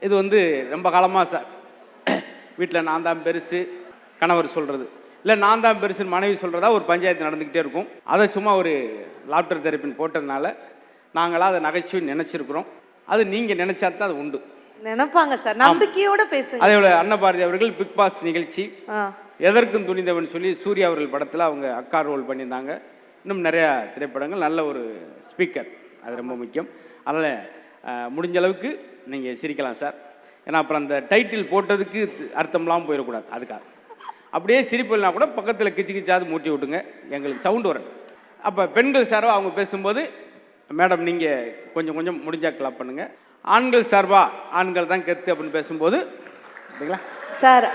இது வந்து ரொம்ப காலமாக சார் வீட்டில் நான் தான் பெருசு கணவர் சொல்கிறது, இல்லை நான் தான் பெருசுன்னு மனைவி சொல்கிறதா ஒரு பஞ்சாயத்து நடந்துக்கிட்டே இருக்கும். அதை சும்மா ஒரு லாப்டர் தெரப்பின்னு போட்டதுனால நாங்களாம் அதை நகைச்சுவை நினச்சிருக்கிறோம். அது நீங்கள் நினச்சா தான் அது உண்டு. நினைப்பாங்க சார், நம்பிக்கையோட பேசுங்க. அதே போல அன்னபாரதி அவர்கள் பிக் பாஸ் நிகழ்ச்சி எதற்கும் துணிந்தவன் சொல்லி சூர்யா அவர்கள் படத்தில் அவங்க அக்கா ரோல் பண்ணியிருந்தாங்க. இன்னும் நிறையா திரைப்படங்கள். நல்ல ஒரு ஸ்பீக்கர், அது ரொம்ப முக்கியம். அதனால் முடிஞ்ச அளவுக்கு நீங்கள் சிரிக்கலாம் சார். ஏன்னா அப்புறம் அந்த டைட்டில் போட்டதுக்கு அர்த்தம்லாம் போயிடக்கூடாது. அதுக்காக அப்படியே சிரிப்பு இல்லைனா கூட பக்கத்தில் கிச்சு கிச்சாவது மூட்டி விட்டுங்க, எங்களுக்கு சவுண்டு வரும். அப்போ பெண்கள் சார்பாக அவங்க பேசும்போது மேடம் நீங்கள் கொஞ்சம் கொஞ்சம் முடிஞ்சால் கிளாப் பண்ணுங்கள். ஆண்கள் சார்பாக ஆண்கள் தான் கெத்து அப்படின்னு பேசும்போது சார்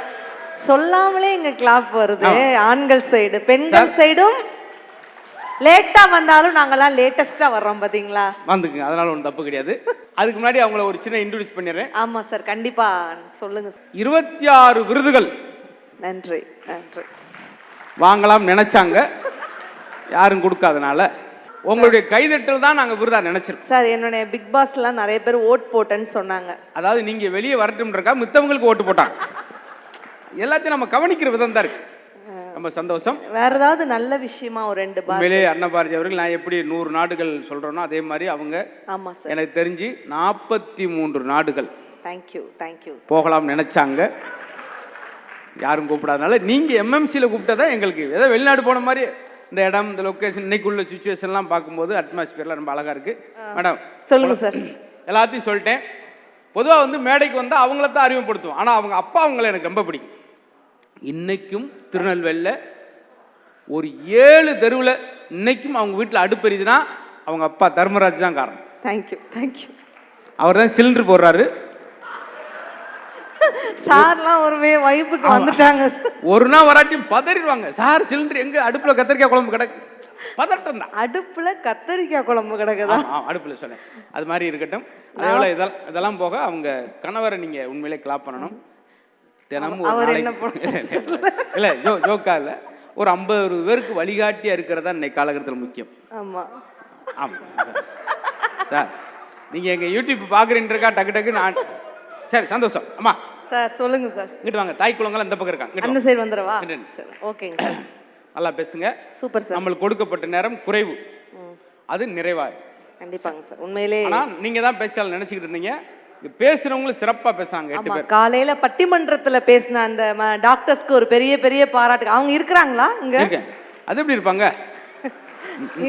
சொல்லாமலே இங்கே கிளாப் வருது. ஆண்கள் சைடு, பெண்கள் சைடும் லேட்டா வந்தாலும் நாங்கெல்லாம் லேட்டஸ்டா வர்றோம் பாத்தீங்களா, வந்துக்குங்க. அதனால ஒன்றும் தப்பு கிடையாது. அதுக்கு முன்னாடி அவங்கள ஒரு சின்ன இன்ட்ரோடியூஸ் பண்ணிடுறேன். ஆமா சார், கண்டிப்பா சொல்லுங்க. 26 விருதுகள் நன்றி நன்றி வாங்கலாம் நினைச்சாங்க, யாரும் கொடுக்காதனால உங்களுடைய கைதட்டல் தான் நாங்கள் விருதா நினைச்சிருக்கோம் சார். என்னுடைய பிக் பாஸ்லாம் நிறைய பேர் ஓட் போட்டேன்னு சொன்னாங்க. அதாவது நீங்க வெளியே வரட்டும்ன்றக்கா மித்தவங்களுக்கு ஓட்டு போட்டாங்க. எல்லாத்தையும் நம்ம கவனிக்கிற விதம் தான் இருக்கு. ரொம்ப சந்தோஷம். வேற ஏதாவது நல்ல விஷயமா ஒரு 2 பார் உண்மையிலே அன்னபாரதி அவர்கள் நான் எப்படி 100 நாடுகள் சொல்றேனோ அதே மாதிரி அவங்க ஆமா சார் எனக்கு தெரிஞ்சு 43 நாடுகள் தேங்க்யூ போகலாம் நினைச்சாங்க, யாரும் கூப்பிடாதனால நீங்க எம்எம்சியில் கூப்பிட்டதா எங்களுக்கு ஏதோ வெளிநாடு போன மாதிரி இந்த இடம், இந்த லொக்கேஷன், இன்னைக்குள்ள சுச்சுவேஷன்லாம் பார்க்கும்போது அட்மாஸ்பியர்லாம் ரொம்ப அழகா இருக்கு. மேடம் சொல்லுங்க சார். எல்லாத்தையும் சொல்லிட்டேன். பொதுவாக வந்து மேடைக்கு வந்தால் அவங்கள தான் அறிமுகப்படுத்துவோம். ஆனால் அவங்க அப்பா அவங்கள எனக்கு ரொம்ப பிடிக்கும். இன்னைக்கும் திருநெல்வேலியில் ஒரு 7 தெருவில் இன்னைக்கும் அவங்க வீட்டில் அடுப்பெரியுதுன்னா அவங்க அப்பா தர்மராஜ் தான் காரணம். தேங்க்யூ. அவர் தான் சிலிண்டர் போடுறாரு. சார்லாம் ஒரு வைப்புக்கு வந்துட்டாங்க. ஒரு நாள் வராட்டியும் பதறிடுவாங்க. சார் சிலிண்டர் எங்க, அடுப்புல கத்திரிக்காய் குழம்பு கிடக்கு. பதட்டம் தான். அடுப்புல கத்திரிக்காய் குழம்பு கிடக்குதா? அடுப்புல சொன்னேன். அது மாதிரி இருக்கட்டும். அதேபோல இதெல்லாம் போக அவங்க கணவரை நீங்க உண்மையிலே கிளாப் பண்ணணும். தினமும் இல்ல ஜோக்கா இல்ல, ஒரு 50 பேருக்கு வழிகாட்டியா இருக்கிறதா இன்னைக்கு காலகட்டத்தில் முக்கியம். ஆமா சார் நீங்க எங்க யூடியூப் பாக்குறீன்றக்கா டக்கு நான் சரி சந்தோஷம். அம்மா சார் சொல்லுங்க சார். இங்கிட்டு வாங்க. தாய் குளங்கள் இந்த பக்கம் இருக்காங்க. அந்த சைடு வந்துடவா? ஓகேங்க. நல்லா பேசுங்க. Super sir. நம்மளுக்கு கொடுக்கப்பட்ட நேரம் குறைவு, அது நிறைவாரு. கண்டிப்பாங்க சார். உண்மையிலே நீங்க தான் பேச்சாளர் நினைச்சுக்கிட்டு இருந்தீங்க. பேசுறவங்களும் சிறப்பா பேசுறாங்க. 8 பேர் காலையில பட்டிமன்றத்துல பேசின அந்த டாக்டர்ஸ்க்கு ஒரு பெரிய பாராட்டு. அவங்க இருக்கிறாங்களா இங்க? அது எப்படி இருப்பாங்க?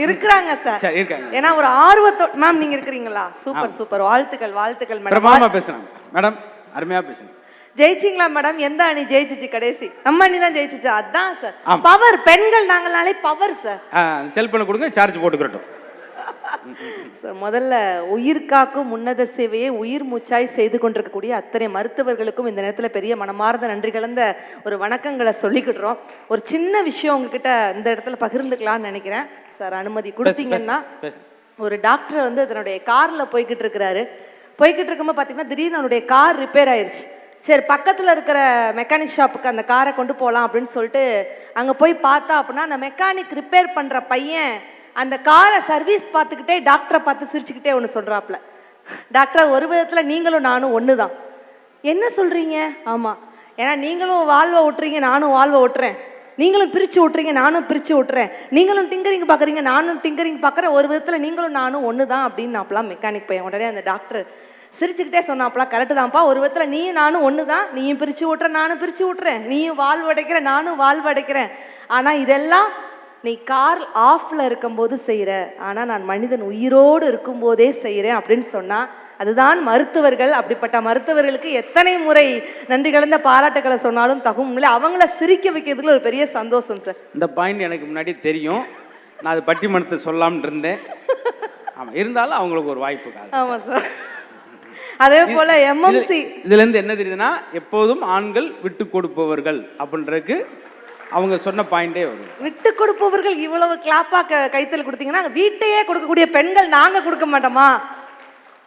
இருக்கிறாங்க சார். சரி இருக்காங்க. ஏன்னா ஒரு ஆர்வத்தோட மேம் நீங்க இருக்கிறீங்களா? சூப்பர் வாழ்த்துக்கள் மேடம். பிரமாதமா பேசுறாங்க மேடம், அருமையா பேசுங்க. ஜெயிச்சிங்களா மேடம்? எந்த அணி ஜெயிச்சிச்சு கடைசி? நம்ம அணி தான் ஜெயிச்சிச்சு. அதான் சார் பவர். பெண்கள் நாங்களாலே பவர் சார். செல்போன் கொடுங்க, சார்ஜ் போட்டுக்கிறட்டும் சார். முதல்ல உயிர் காக்கும் உன்னத சேவையை உயிர் மூச்சாய் செய்து கொண்டிருக்கக்கூடிய அத்தனை மருத்துவர்களுக்கும் இந்த நேரத்தில் பெரிய மனமார்ந்த நன்றி கலந்த ஒரு வணக்கங்களை சொல்லிக்கிட்டுறோம். ஒரு சின்ன விஷயம் உங்ககிட்ட இந்த இடத்துல பகிர்ந்துக்கலாம்னு நினைக்கிறேன் சார். அனுமதி கொடுத்தீங்கன்னா, ஒரு டாக்டர் வந்து தன்னுடைய காரில் போய்கிட்டு இருக்கும்போது பார்த்தீங்கன்னா திடீர்னு அவனுடைய கார் ரிப்பேர் ஆயிடுச்சு. சரி பக்கத்தில் இருக்கிற மெக்கானிக் ஷாப்புக்கு அந்த காரை கொண்டு போகலாம் அப்படின்னு சொல்லிட்டு அங்கே போய் பார்த்தா அப்படின்னா அந்த மெக்கானிக் ரிப்பேர் பண்ணுற பையன் அந்த காரை சர்வீஸ் பார்த்துக்கிட்டே டாக்டரை பார்த்து சிரிச்சுக்கிட்டே ஒன்று சொல்கிறாப்புல, டாக்டர் ஒரு விதத்தில் நீங்களும் நானும் ஒன்று தான். என்ன சொல்கிறீங்க? ஆமாம், ஏன்னா நீங்களும் வாழ்வை ஓட்டுறீங்க, நானும் வாழ்வை ஓட்டுறேன். நீங்களும் பிரித்து ஓட்டுறீங்க, நானும் பிரித்து ஓட்டுறேன். நீங்களும் டிங்கரிங் பார்க்குறீங்க, நானும் டிங்கரிங் பார்க்குறேன். ஒரு விதத்தில் நீங்களும் நானும் ஒன்று தான் அப்படின்னு அப்பலாம் மெக்கானிக் பையன். உடனே அந்த டாக்டர் சிரிச்சுக்கிட்டே சொன்னாப்பலாம், கரெக்டு தான்ப்பா, ஒரு விதத்தில் நீயும் நானும் ஒன்று தான். நீயும் பிரித்து ஓட்டுற, நானும் பிரித்து ஓட்டுறேன். நீயும் வாழ்வு அடைக்கிற, நானும் வாழ்வு அடைக்கிறேன். ஆனால் இதெல்லாம் நீ கார் ஆஃப்ல இருக்கும்போது செய்கிற, ஆனால் நான் மனிதன் உயிரோடு இருக்கும்போதே செய்கிறேன் அப்படின்னு சொன்னால் அதுதான் மருத்துவர்கள். அப்படிப்பட்ட மருத்துவர்களுக்கு எத்தனை முறை நன்றி கலந்த பாராட்டுகளை சொன்னாலும் தகும். அவங்கள சிரிக்க வைக்கிறதுல ஒரு பெரிய சந்தோஷம் சார். இந்த பாயிண்ட் எனக்கு முன்னாடி தெரியும். நான் அது பட்டிமன்றத்தை சொல்லாமல் இருந்தேன். ஆமாம், இருந்தாலும் அவங்களுக்கு ஒரு வாய்ப்பு. ஆமாம் சார். அதே போல எம்எம்சி இதுலேருந்து என்ன தெரியுதுன்னா, எப்போதும் ஆண்கள் விட்டு கொடுப்பவர்கள் அப்படின்றதுக்கு அவங்க சொன்ன பாயிண்டே வரும். விட்டு கொடுப்பவர்கள். இவ்வளவு கிளாப்பா கைத்தல் கொடுத்தீங்கன்னா வீட்டையே கொடுக்கக்கூடிய பெண்கள் நாங்க கொடுக்க மாட்டோமா?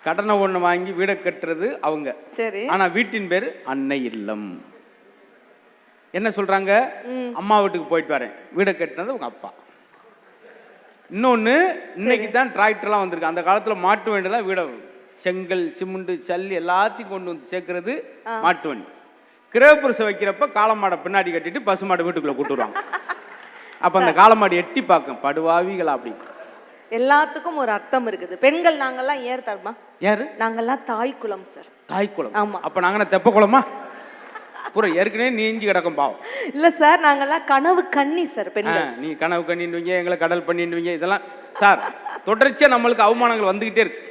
கடனை ஒன்று வாங்கி வீடை கட்டுறது அவங்க. சரி. ஆனா வீட்டின் பேரு அன்னை இல்லம். என்ன சொல்றாங்க? அம்மா வீட்டுக்கு போயிட்டு வரேன், வீடை கட்டினது உங்க அப்பா. இன்னொன்னு, இன்னைக்கு தான் டிராக்டர்லாம் வந்திருக்கு. அந்த காலத்துல மாட்டு வேண்டியதான் வீடை செங்கல் சிமெண்ட் சல்லி எல்லாத்தையும் கொண்டு வந்து சேர்க்கறது மாட்டு வண்டி. கிரகப்புரசம் வைக்கிறப்ப காளமாடை பின்னாடி கட்டிட்டு பசுமாடை வீட்டுக்குள்ள கூட்டு வருவாங்க. அப்ப அந்த காளமாடு எட்டி பார்க்கும், படுவாவிகளா அப்படி. எல்லாத்துக்கும் ஒரு அர்த்தம் இருக்குது. பெண்கள் நாங்கெல்லாம் ஏர் தர்மா, யாரு நாங்கெல்லாம் தாய் குலம் சார். தாய் குலம். ஆமா. அப்ப நாங்க தெப்ப குலமா? பூரா ஏற்கனவே நீஞ்சி கிடக்கும் பாவம். இல்ல சார், நாங்கெல்லாம் கனவு கன்னி சார் பெண்கள். நீ கனவு கண்ணிடுவீங்க, எங்களை கடல் பண்ணிடுவீங்க. இதெல்லாம் சார் தொடர்ச்சியா நம்மளுக்கு அவமானங்கள் வந்துகிட்டே இருக்கு.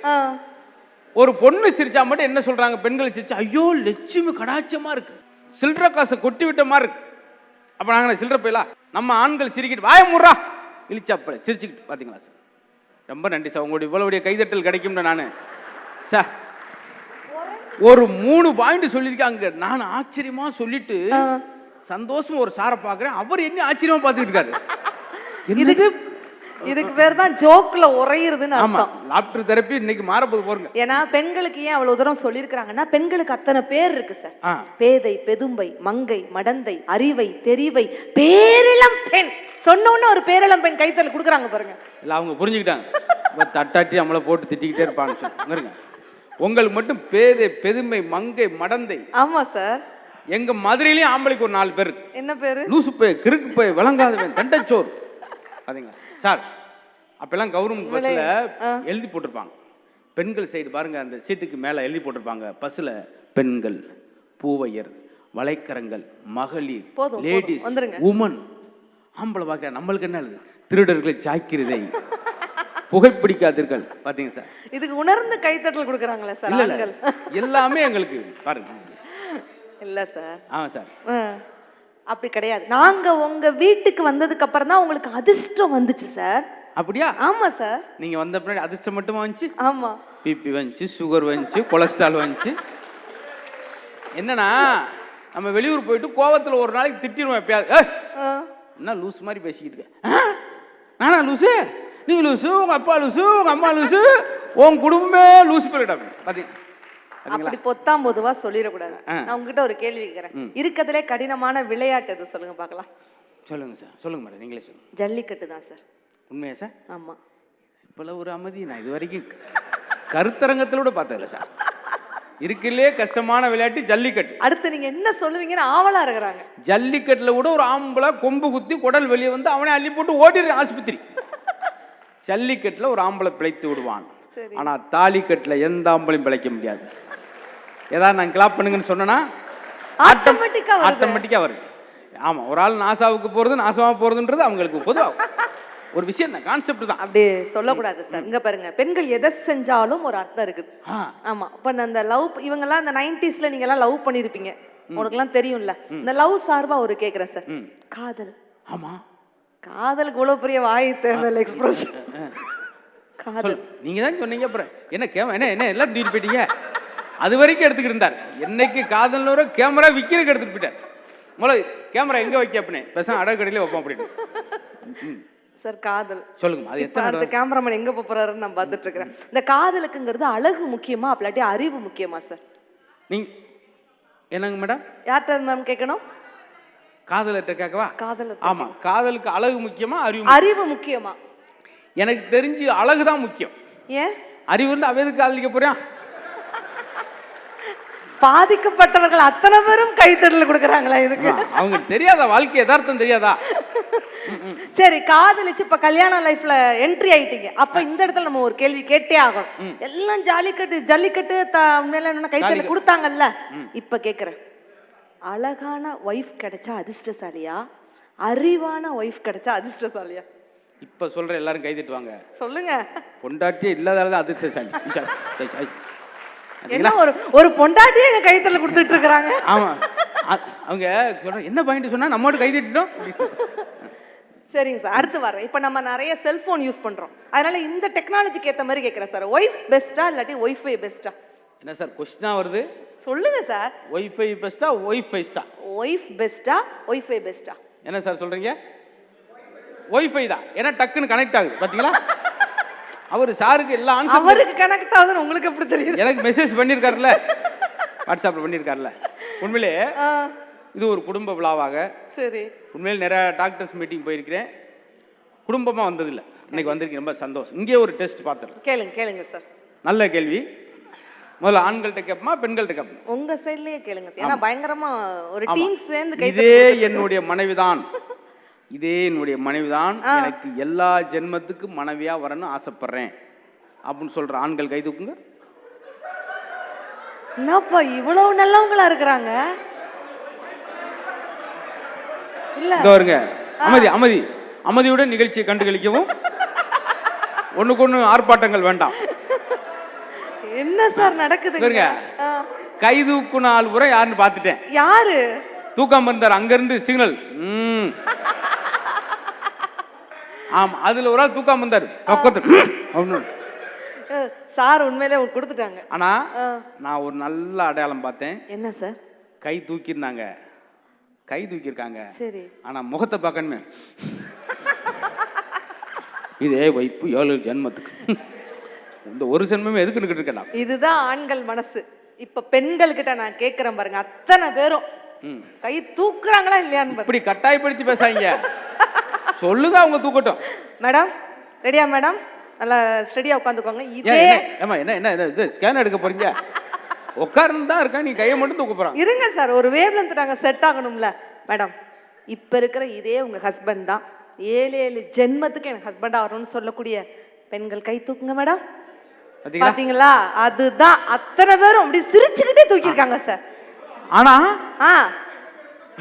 ஒரு பொண்ணு சிரிச்சா மட்டும் என்ன சொல்றாங்க, பெண்கள் சிரிச்சா ஐயோ லட்சுமி கடாச்சமா இருக்கு, சில்லற காசை கொட்டி விட்ட மாதிரி இருக்கு. அப்ப நாங்க சில்லற போயிலா, நம்ம ஆண்கள் சிரிக்கிட்டு வாய முறா இழிச்சாப்ப சிரிச்சுக்கிட்டு. பாத்தீங்களா சார், ரொம்ப நன்றி சார், உங்களுடைய இவ்வளவுடைய கைதட்டல் கிடைக்கும்னு நானு சார் ஒரு 3 பாயிண்ட் சொல்லியிருக்காங்க. நான் ஆச்சரியமா சொல்லிட்டு சந்தோஷமா ஒரு சாரை பாக்குறேன், அவர் என்ன ஆச்சரியமா பார்த்துட்டு இருக்காரு. இதுக்கு பேர் தான் ஜோக்ல உரையிறதுன்னு அர்த்தம். லாப்டர் தெரப்பி இன்னைக்கு மாறப்போது போறங்க. ஏன்னா பெண்களுக்கு ஏன் அவ்வளவு தூரம் சொல்லியிருக்காங்கன்னா, பெண்களுக்கு அத்தனை பேர் இருக்கு சார். பேதை, பெதும்பை, மங்கை, மடந்தை, அறிவை, தெரிவை, பேரிளம் பெண். சொன்ன உடனே ஒரு பேரிளம் பெண் கைத்தல் கொடுக்குறாங்க பாருங்க. இல்ல அவங்க புரிஞ்சுக்கிட்டாங்க, தட்டாட்டி நம்மளை போட்டு திட்டிக்கிட்டே இருப்பாங்க. உங்களுக்கு மட்டும் பேதை, பெதுமை, மங்கை, மடந்தை. ஆமா சார். எங்க மதுரையிலயும் ஆம்பளைக்கு ஒரு 4 பேர். என்ன பேரு? லூசு போய், கிறுக்கு போய், விளங்காதவன், தண்டச்சோர். பாத்தீங்களா சார், அப்பெல்லாம் கவர்மெண்ட் பஸ்ல எழுதி போட்டிருப்பாங்க, பெண்கள் சைடு பாருங்க, அந்த சீட்டுக்கு மேல எழுதி போட்டிருப்பாங்க, பஸ்ல பெண்கள், பூவையர், வளைக்கரங்கள், மகளிர், லேடிஸ், உமன். ஆம்பளை பார்க்க நம்மளுக்கு என்ன எழுது, திருடர்களை சாய்க்கிறதை, புகைப்பிடிக்காதீர்கள். பாத்தீங்க சார், இதுக்கு உணர்ந்து கைத்தட்டல் கொடுக்குறாங்களே சார் ஆண்கள். எல்லாமே எங்களுக்கு பாருங்க. இல்ல சார். ஆமா சார், அப்படி கிடையாது. நாங்க உங்க வீட்டுக்கு வந்ததுக்கு அப்புறம் தான் உங்களுக்கு அதிர்ஷ்டம் வந்துச்சு சார். அப்படியா? ஆமா சார். நீங்க வந்த பின்னாடி அதிர்ஷ்டம் மட்டுமா வந்துச்சு? ஆமா. பிபி வந்துச்சு, சுகர் வந்துச்சு, கொலஸ்ட்ரால் வந்துச்சு. என்னன்னா நம்ம வெளியூர் போயிட்டு கோவத்துல ஒரு நாளைக்கு திட்டிடுவோம் எப்பயாவது, என்ன லூஸ் மாதிரி பேசிக்கிட்டு இருக்க, நானா லூசு, நீ லூசு, உங்க அப்பா லூசு, உங்க அம்மா லூசு, உன் குடும்பமே லூசு போயிட்டாங்க. பாத்தீங்க, அப்படி பொத்தாம் பொதுவா சொல்லிடக்கூடாது. நான் உங்ககிட்ட ஒரு கேள்வி கேட்கிறேன். இருக்கிறதுலே கடினமான விளையாட்டு எது சொல்லுங்க பார்க்கலாம். சொல்லுங்க சார், சொல்லுங்க மேடம், நீங்களே சொல்லுங்க. ஜல்லிக்கட்டு தான் சார். உண்மையா சார்? ஆமா. இப்போல ஒரு அமைதி நான் இது வரைக்கும் கருத்தரங்கத்திலோட பார்த்ததில்ல சார். இருக்குல்லே கஷ்டமான விளையாட்டு ஜல்லிக்கட்டு. அடுத்து நீங்க என்ன சொல்லுவீங்கன்னு ஆவலா இருக்கிறாங்க. ஜல்லிக்கட்டுல கூட ஒரு ஆம்பளை கொம்பு குத்தி குடல் வெளியே வந்து அவனே அள்ளி போட்டு ஓடிடுற ஆஸ்பத்திரி. ஜல்லிக்கட்டுல ஒரு ஆம்பளை பிழைத்து விடுவான், ஆனா தாலிக்கட்டுல எந்த ஆம்பளையும் பிழைக்க முடியாது. ஏதாவது நான் கிளாப் பண்ணுங்கன்னு சொன்னா ஆட்டோமேட்டிக்கா வருது. ஆமா, ஒரு ஆள் நாசாவுக்கு போறது நாசமா போறதுன்றது அவங்களுக்கு பொதுவாக ஒரு விஷயம் தான், கான்செப்ட் தான். அப்படி சொல்லக்கூடாது சார். இங்க பாருங்க, பெண்கள் எதை செஞ்சாலும் ஒரு அர்த்தம் இருக்குது. ஆமா. இப்ப அந்த லவ், இவங்கெல்லாம் இந்த 90sல நீங்க எல்லாம் லவ் பண்ணிருப்பீங்க, உங்களுக்கு எல்லாம் தெரியும்ல. இந்த லவ் சார்பா ஒரு கேக்குறேன் சார். காதல். ஆமா, காதலுக்கு இவ்வளவு பெரிய வாய் தேவையில்ல, எக்ஸ்பிரஷன். காதல் நீங்க தான் சொன்னீங்க. அப்புறம் என்ன என்ன எல்லாம் தூக்கிட்டு போயிட்டீங்க. அது வரைக்கும் எடுத்துக்கிட்டு இருந்தார். என்னைக்கு காதல் கேமரா விற்கிறதுக்கு எடுத்துட்டு போயிட்டார். முதல்ல கேமரா எங்க வைக்க அப்படின்னு பேச அடக்கடையில வைப்போம் அப்படின்னு. சார் காதல் சொல்லுங்க, அது எத்தனை கேமராமேன் எங்க போறாருன்னு நான் பார்த்துட்டு இருக்கிறேன். இந்த காதலுக்குங்கிறது அழகு முக்கியமா இல்லாட்டி அறிவு முக்கியமா சார்? நீங்க என்னங்க மேடம்? யார்கிட்ட மேம் கேட்கணும்? காதல்கிட்ட கேட்கவா? காதல். ஆமா, காதலுக்கு அழகு முக்கியமா அறிவு முக்கியமா? எனக்கு தெரிஞ்சு அழகுதான் முக்கியம். ஏன்? அறிவு வந்து அவ எதுக்கு காதலிக்க போறான்? பாதிக்கப்பட்டவர்கள் அத்தனை பேரும் கைத்தட்டல் கொடுக்கறாங்களா இதுக்கு? அவங்க தெரியாதா, வாழ்க்கை யதார்த்தம் தெரியாதா? சரி, காதலிச்சு இப்ப கல்யாண லைஃப்ல என்ட்ரி ஆயிட்டீங்க. அப்ப இந்த இடத்துல நம்ம ஒரு கேள்வி கேட்டே ஆகணும். எல்லாம் ஜல்லிக்கட்டு மேல என்ன கைத்தட்டல் கொடுத்தாங்கல்ல, இப்ப கேக்குறேன், அழகான ஒய்ஃப் கிடைச்சா அதிர்ஷ்டசாலியா, அறிவான ஒய்ஃப் கிடைச்சா அதிர்ஷ்டசாலியா? இப்ப சொல்ற எல்லாரும் கை தட்டுவாங்க. சொல்லுங்க. பொண்டாட்டியே இல்லாததான் அதிர்ஷ்டசாலி. என்ன ஒரு பொண்டாட்டியே எங்க கைத்தட்டல் கொடுத்துட்டு இருக்காங்க. ஆமா, அவங்க சொல்ற என்ன பாயிண்ட் சொன்னா நம்மோட கை தட்டிட்டோம். சரிங்க சார், அடுத்து வரேன். இப்போ நம்ம நிறைய செல்போன் யூஸ் பண்றோம், அதனால இந்த டெக்னாலஜிக்கு ஏற்ற மாதிரி கேட்குறேன் சார். ஒய்ஃப் பெஸ்டா இல்லாட்டி ஒய்ஃபை பெஸ்டா? என்ன சார் கொஸ்டினா வருது? சொல்லுங்க சார். ஒய்ஃபை பெஸ்டா ஒய்ஃப் பெஸ்டா? ஒய்ஃப் பெஸ்டா ஒய்ஃபை பெஸ்டா? என்ன சார் சொல்றீங்க? ஒய்ஃபை தான், ஏன்னா டக்குன்னு கனெக்ட் ஆகுது. பாத்தீங்களா, அவர் சாருக்கு எல்லா ஆன்சர் அவருக்கு கனெக்ட் ஆகுதுன்னு உங்களுக்கு எப்படி தெரியும்? எனக்கு மெசேஜ் பண்ணியிருக்காருல்ல, வாட்ஸ்அப்ல பண்ணியிருக்காருல்ல. உண்மையிலே இது ஒரு குடும்ப விழாவாக. சரி, உண்மையில் நிறைய டாக்டர்ஸ் மீட்டிங் போயிருக்கிறேன், குடும்பமாக வந்ததில்லை. இன்னைக்கு வந்திருக்கேன், ரொம்ப சந்தோஷம். இங்கே ஒரு டெஸ்ட் பார்த்துருக்கேன். கேளுங்க சார். நல்ல கேள்வி. முதல்ல ஆண்கள்கிட்ட கேட்போமா பெண்கள்கிட்ட கேட்போம்? உங்க சைட்லயே கேளுங்க சார். ஏன்னா பயங்கரமா ஒரு டீம் சேர்ந்து இதே என்னுடைய மனைவிதான், இதே என்னுடைய மனைவிதான், எனக்கு எல்லா ஜென்மத்துக்கும் மனைவியா வரணும்னு ஆசைப்படுறேன் அப்படின்னு சொல்ற ஆண்கள் கை தூக்குங்க. என்னப்பா இவ்வளவு நல்லவங்களா இருக்கிறாங்க? இல்ல வருங்க. அமைதி அமைதி அமைதியுடன் நிகழ்ச்சியை கண்டுகளிக்கவும். ஒண்ணுக்கு ஆர்ப்பாட்டங்கள் வேண்டாம். என்ன சார் நடக்குதுங்க? கை தூக்குனால் பூரா யாருன்னு பார்த்துட்டேன். யாரு தூக்கம் வந்தார் அங்க இருந்து சிக்னல். ஆமா, அதுல ஒரு ஆள் தூக்கம் வந்தார் பக்கத்துல. சார் உண்மையிலே கொடுத்துட்டாங்க. ஆனா நான் ஒரு நல்ல அடையாளம் பார்த்தேன். என்ன சார்? கை தூக்கியிருந்தாங்க, கை தூக்கியிருக்காங்க. சரி. ஆனா முகத்தை பார்க்கணுமே. இதே வைப்பு 7 ஜென்மத்துக்கு, இந்த ஒரு ஜென்மமே எதுக்கு இருக்கா? இதுதான் ஆண்கள் மனசு. இப்ப பெண்கள் கிட்ட நான் கேக்குறேன் பாருங்க, அத்தனை பேரும் கை தூக்குறாங்களா இல்லையான்னு இப்படி கட்டாயப்படுத்தி பேசாங்க. சொல்லுங்க, அவங்க தூக்கட்டும். மேடம் ரெடியா? மேடம் நல்லா ஸ்டடியா உட்காந்துக்கோங்க. இதே ஏமா என்ன என்ன இது ஸ்கேன் எடுக்க போறீங்க? உட்கார்ந்து தான் இருக்கா, நீ கையை மட்டும் தூக்க போறாங்க. இருங்க சார், ஒரு வேவ் லென்த் நாங்க செட் ஆகணும்ல. மேடம் இப்ப இருக்கிற இதே உங்க ஹஸ்பண்ட் தான் 7 ஜென்மத்துக்கு எனக்கு ஹஸ்பண்டா வரணும்னு சொல்லக்கூடிய பெண்கள் கை தூக்குங்க மேடம். பாத்தீங்களா? அதுதான் அத்தனை பேரும் அப்படி சிரிச்சுக்கிட்டே தூக்கியிருக்காங்க சார். ஆனா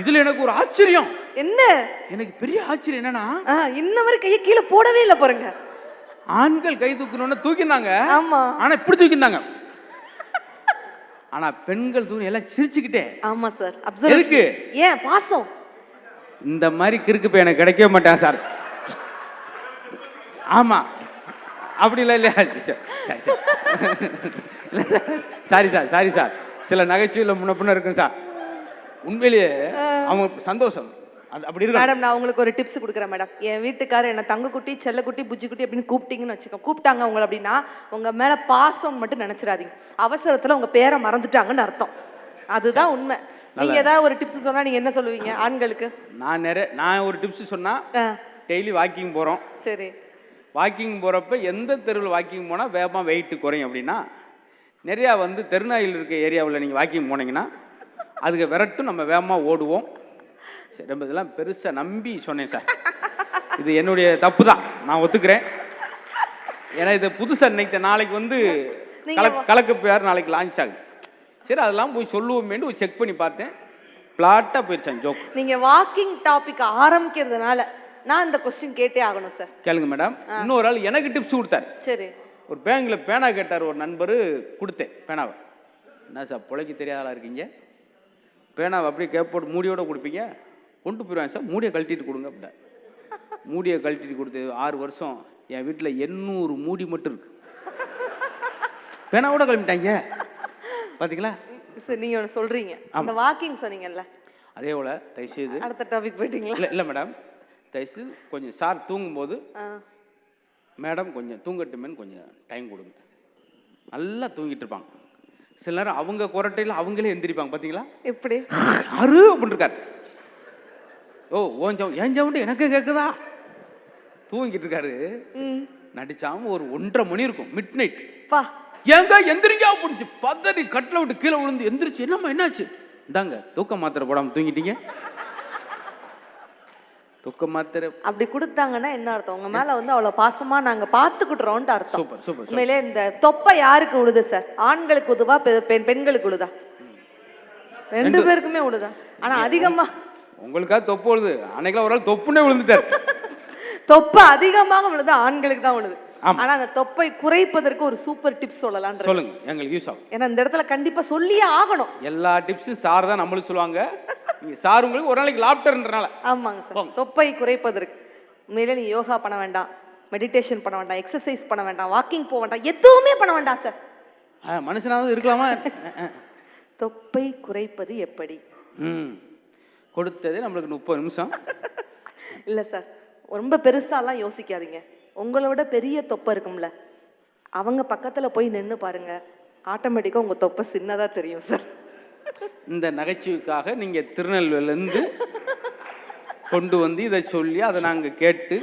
இதுல எனக்கு ஒரு ஆச்சரியம். என்ன? எனக்கு பெரிய ஆச்சரியம் என்னன்னா, இன்னவரை கையை கீழே போடவே இல்லை பாருங்க. ஆண்கள் கை தூக்கணும்னு தூக்கினாங்க. ஆமா. ஆனா இப்படி தூக்கினாங்க. ஆனா பெண்கள் தூக்கி எல்லாம் சிரிச்சுக்கிட்டே. ஆமா சார். எதுக்கு? ஏன்? பாசம். இந்த மாதிரி கிறுக்கு பையன் எனக்கு கிடைக்கவே மாட்டான் சார். ஆமா, அப்படி இல்லை இல்லையா? சாரி சார், சாரி சார், சில நகைச்சுவையில் முன்ன பின்ன இருக்குங்க சார். உண்மையிலேயே அவங்க சந்தோஷம் அது அப்படி இருக்கு. மேடம் நான் உங்களுக்கு ஒரு டிப்ஸ் கொடுக்குறேன் மேடம். என் வீட்டுக்காரர் என்ன தங்கக்குட்டி, செல்லக்குட்டி, புஜ்ஜிக்குட்டி அப்படின்னு கூப்பிட்டீங்கன்னு வச்சுக்கோ, கூப்பிட்டாங்க உங்களை அப்படின்னா உங்க மேல பாசம் மட்டும் நினைச்சிடாதீங்க. அவசரத்துல உங்க பேரை மறந்துட்டாங்கன்னு அர்த்தம். அதுதான் உண்மை. நீங்க ஏதாவது ஒரு டிப்ஸ் சொன்னா நீங்க என்ன சொல்லுவீங்க ஆண்களுக்கு? நான் ஒரு டிப்ஸ் சொன்னா, டெய்லி வாக்கிங் போறோம். சரி. வாக்கிங் போறப்ப எந்த தெருவில் வாக்கிங் போனா வேகமாக வெயிட் குறையும் அப்படின்னா, நிறையா தெருநாயில் இருக்க ஏரியாவில் நீங்கள் வாக்கிங் போனீங்கன்னா அதுக்கு விரட்டும், நம்ம வேகமாக ஓடுவோம். சரி, ரொம்ப இதெல்லாம் பெருசாக நம்பி சொன்னேன் சார். இது என்னுடைய தப்பு தான், நான் ஒத்துக்கிறேன். ஏன்னா இது புதுசாக நாளைக்கு கலக்கு பேர் நாளைக்கு லான்ச் ஆகுது. சரி, அதெல்லாம் போய் சொல்லுவோமேன்னு செக் பண்ணி பார்த்தேன். பிளாட்டாக போயிடுச்சாங்க ஜோக். நீங்கள் வாக்கிங் டாபிக் ஆரம்பிக்கிறதுனால நான் இந்த கொஸ்டின் கேட்டே ஆகணும் சார். கேளுங்க மேடம். இன்னொரு ஆள் எனக்கு டிப்ஸ் கொடுத்தாரு. சரி. ஒரு பேங்கில் பேனா கேட்டார் ஒரு நண்பர், கொடுத்தேன் பேனாவை. என்ன சார் பிழைக்கு தெரியாதா இருக்கீங்க, பேனாவை அப்படியே கேப்போடு மூடியோடு கொடுப்பீங்க, கொண்டு போயிடுவேன் சார், மூடியை கழட்டிட்டு கொடுங்க அப்படின்னா. மூடியை கழட்டிட்டு கொடுத்து 6 வருஷம் என் வீட்டில் 800 மூடி மட்டும் இருக்கு. பேனாவோட கிளம்பிட்டாங்க. பார்த்தீங்களா சார்? நீங்கள் ஒன்று சொல்கிறீங்க, அந்த வாக்கிங் சொன்னீங்கல்ல, அதே போல் தயவுசெய்து அடுத்த டாபிக் போயிட்டீங்களா? இல்லை மேடம், தயவுசெய்து கொஞ்சம் சார் தூங்கும்போது மேடம் கொஞ்சம் தூங்கட்டுமேன்னு கொஞ்சம் டைம் கொடுங்க. நல்லா தூங்கிட்டு இருப்பாங்க. சில நேரம் அவங்க குரட்டையில் அவங்களே எந்திரிப்பாங்க. பார்த்தீங்களா? எப்படி அரு அப்படின்னு இருக்காரு. ஓ ஓன் சவுண்ட் ஏன் சவுண்டு எனக்கு கேட்குதா? தூங்கிட்டு இருக்காரு. நடிச்சாம ஒரு 1:30 மணி இருக்கும், மிட் நைட். ஏங்க எந்திரிங்க பிடிச்சி பதறி கட்டில விட்டு கீழே விழுந்து எந்திரிச்சு, என்னம்மா என்னாச்சு? இந்தாங்க தூக்க மாத்திரை போடாமல் தூங்கிட்டீங்க. தூக்க மாத்திரை அப்படி கொடுத்தாங்கன்னா என்ன அர்த்தம்? உங்க மேல அவ்வளவு பாசமா நாங்க பாத்துக்கிட்டுறோம்னு அர்த்தம். Super super. உண்மையிலே இந்த தொப்பை யாருக்கு உழுது சார்? ஆண்களுக்கு உதுவா பெண்களுக்கு உழுதா? 2 பேருக்குமே உழுதா? ஆனா அதிகமா உங்களுக்காக தொப்பு உழுது. அன்னைக்கெல்லாம் ஒரு ஆள் தொப்புனே விழுந்துட்டார். தொப்பை அதிகமாக விழுது ஆண்களுக்கு தான் விழுது. ஆனா அந்த தொப்பை குறைப்பதற்கு ஒரு சூப்பர் டிப்ஸ் சொல்லலாம். சொல்லுங்க, எங்களுக்கு யூஸ் ஆகும். ஏன்னா இந்த இடத்துல கண்டிப்பா சொல்லியே ஆகணும். எல்லா டிப்ஸும் சார் தான் நம்மளுக்கு சொல்லுவாங்க. சார் உங்களுக்கு ஒரு நாளைக்கு லாப்டர்ன்றனால. ஆமாங்க சார். தொப்பை குறைப்பதற்கு உண்மையிலே நீ யோகா பண்ண வேண்டாம், மெடிடேஷன் பண்ண வேண்டாம், எக்ஸசைஸ் பண்ண வேண்டாம், வாக்கிங் போக வேண்டாம், எதுவுமே பண்ண வேண்டாம் சார். மனுஷனாவது இருக்கலாமா? தொப்பை குறைப்பது எப்படி? கொடுத்தது நம்மளுக்கு 30 நிமிஷம். இல்லை சார், ரொம்ப பெருசாலாம் யோசிக்காதீங்க. உங்களோட பெரிய தொப்பை இருக்கும்ல, அவங்க பக்கத்தில் போய் நின்று பாருங்க, ஆட்டோமேட்டிக்காக உங்கள் தொப்பை சின்னதாக தெரியும் சார். இந்த நகைச்சுவைக்காக நீங்கள் திருநெல்வேலியிலேருந்து கொண்டு இதை சொல்லி அதை நாங்கள் கேட்டு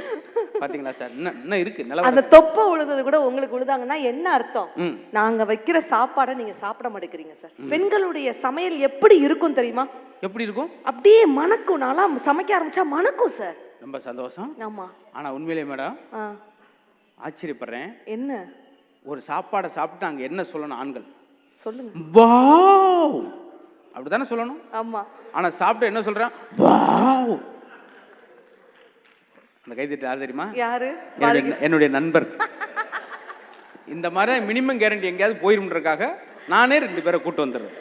பாத்தீங்களா சார், இன்னும் இருக்கு அந்த நிலவரம். தொப்பை உழுந்தது கூட உங்களுக்கு உழுதாங்கன்னா என்ன அர்த்தம்? நாங்க வைக்கிற சாப்பாடை நீங்க சாப்பிட மாட்டேங்கிறீங்க சார். பெண்களுடைய சமையல் எப்படி இருக்கும் தெரியுமா? எப்படி இருக்கும்? அப்படியே மணக்கும். நான்லாம் சமைக்க ஆரம்பிச்சா மணக்கும் சார். ரொம்ப சந்தோஷம். ஆமா. ஆனா உண்மையிலே மேடம் ஆச்சரியப்படுறேன். என்ன? ஒரு சாப்பாடை சாப்பிட்டு அங்க என்ன சொல்லணும் ஆண்கள்? சொல்லுங்க. வாவ் அப்படிதானே சொல்லணும். ஆமா. ஆனா சாப்பிட்டு என்ன சொல்றான்? வாவ். அந்த கைதிட்டு யார் தெரியுமா? யாரு? என்னுடைய நண்பர். இந்த மாதிரி மினிமம் கேரண்டி எங்கேயாவது போயிரும்ன்றக்காக நானே 2 பேரை கூட்டு வந்துடுறேன்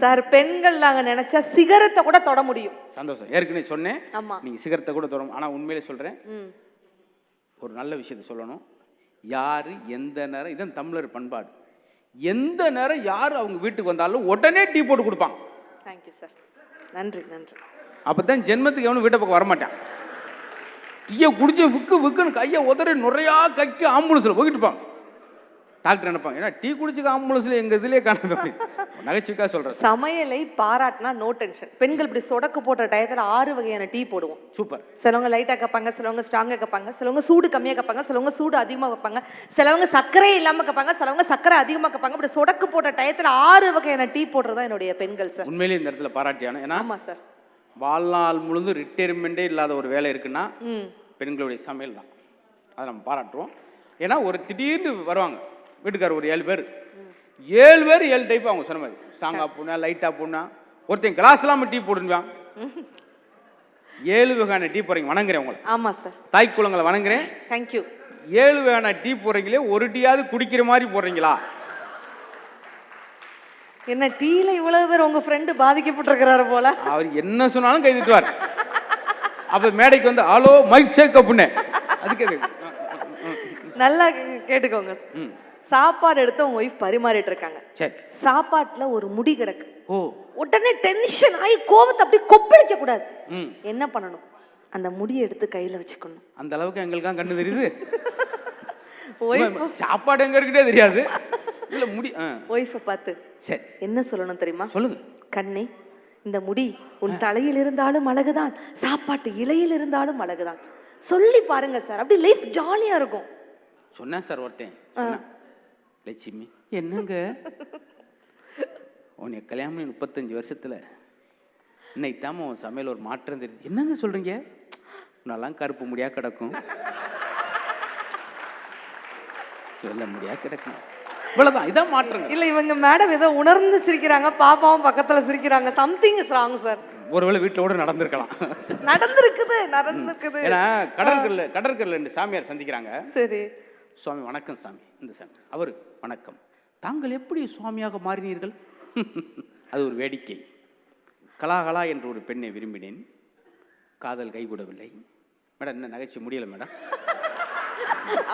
சார். பெண்கள் நாங்க நினைச்சா சிகரத்தை கூட தொட முடியும். சந்தோஷம். ஏற்கனவே சொன்னேன், ஆமா, நீங்க சிகரத்தை கூட தொட. ஆனா உண்மையிலே சொல்றேன், ஒரு நல்ல விஷயத்தை சொல்லணும். யாரு எந்த நேரம், இதான் தமிழர் பண்பாடு, எந்த நேரம் யாரு அவங்க வீட்டுக்கு வந்தாலும் உடனே டீ போட்டு கொடுப்பாங்க. Thank you sir. நன்றி நன்றி. அப்பதான் ஜென்மத்துக்கு எவனும் வீட்டை பக்கம் வரமாட்டான். டீயை குடிச்சு விக்குன்னு கையை உதறி நுறையா கைக்கு ஆம்புலன்ஸ்ல போயிட்டு இருப்பாங்க. டாக்டர் நினைப்பாங்க, ஏன்னா டீ குடிச்சுக்க ஆம்புலன்ஸ்ல எங்க இதுலயே காண. நகைச்சுவைக்கா சொல்றேன். சமையலை பாராட்டினா நோ டென்ஷன். பெண்கள் இப்படி சொடக்கு போட்ட டயத்துல 6 வகையான டீ போடுவோம். சூப்பர். சிலவங்க லைட்டா கப்பாங்க, சிலவங்க ஸ்ட்ராங்கா கப்பாங்க, சிலவங்க சூடு கம்மியா கப்பாங்க, சிலவங்க சூடு அதிகமா வைப்பாங்க, சிலவங்க சர்க்கரை இல்லாம கப்பாங்க, சிலவங்க சர்க்கரை அதிகமா கப்பாங்க. இப்படி சொடக்கு போட்ட டயத்துல 6 வகையான டீ போடுறதா என்னுடைய பெண்கள் சார். உண்மையிலேயே இந்த இடத்துல பாராட்டியான. ஏன்னா ஆமா சார், வாழ்நாள் முழுதும் ரிட்டையர்மெண்டே இல்லாத ஒரு வேலை இருக்குன்னா பெண்களுடைய சமையல் தான். அதை நம்ம பாராட்டுவோம். ஏன்னா ஒரு திடீர்னு வருவாங்க வீட்டுக்காரர், ஒரு 7 பேர் 7 டைப் அவங்க சொன்ன மாதிரி ஸ்ட்ராங்கா போனா லைட்டா போனா. ஒருத்தன் கிளாஸ் இல்லாம டீ போடுவான். 7 வகையான டீ போறீங்க, வணங்குறேன் உங்களை. ஆமா சார். தாய் குலங்களை வணங்குறேன். தேங்க்யூ. 7 வகையான டீ போடுறீங்களே, ஒரு டீயாவது குடிக்கிற மாதிரி போடுறீங்களா? என்ன டீல இவ்வளவு பேர் உங்க ஃப்ரெண்டு பாதிக்கப்பட்டிருக்கிறாரு போல. அவர் என்ன சொன்னாலும் கை தட்டுவார். அப்ப மேடைக்கு வந்து ஹலோ மைக் சேக் அப்படின்னு அதுக்கு நல்லா கேட்டுக்கோங்க. சாப்பாடு எடுத்து உங்க ஒய்ஃப் பரிமாறிட்டு இருக்காங்க. சரி. சாப்பாட்டுல ஒரு முடி கிடக்கு. ஓ. உடனே டென்ஷன் ஆகி கோவத்தை அப்படி கொப்பளிக்க கூடாது. என்ன பண்ணணும்? அந்த முடியை எடுத்து கையில வச்சுக்கணும். அந்த அளவுக்கு எங்களுக்கா கண்ணு தெரியுது. சாப்பாடு எங்க இருக்குன்னே தெரியாது. இல்ல முடி. ஒய்ஃபை பார்த்து சரி என்ன சொல்லணும் தெரியுமா? சொல்லுங்க. கண்ணே, இந்த முடி உன் தலையில் இருந்தாலும் அழகுதான், சாப்பாட்டு இலையில் இருந்தாலும் அழகுதான். சொல்லி பாருங்க சார், அப்படி லைஃப் ஜாலியா இருக்கும். சொன்னேன் சார் ஒருத்தன், லட்சுமி என்னங்க உன்னை கல்யாணம் பண்ணி 35 வருஷத்துல இன்னைக்கு தாம உன் சமையல் ஒரு மாற்றம் தெரியுது. என்னங்க சொல்றீங்க? நல்லா கருப்பு முடியா கிடக்கும், வெள்ளை முடியா கிடக்கும், இவ்வளவுதான். இதான் மாற்றம். இல்ல இவங்க மேடம் ஏதோ உணர்ந்து சிரிக்கிறாங்க, பாப்பாவும் பக்கத்துல சிரிக்கிறாங்க. Something is wrong sir. ஒருவேளை வீட்டுல கூட நடந்திருக்கலாம். நடந்திருக்குது. ஏன்னா கடற்கரையில் 2 சாமியார் சந்திக்கிறாங்க. சரி. சுவாமி வணக்கம் சாமி. இந்த சாமி அவரு வணக்கம், தாங்கள் எப்படி சுவாமியாக மாறினீர்கள்? அது ஒரு வேடிக்கை. கலாகலா என்ற ஒரு பெண்ணை விரும்பினேன், காதல் கைகூடவில்லை. மேடம் என்ன நகைச்சுவை முடியல மேடம்.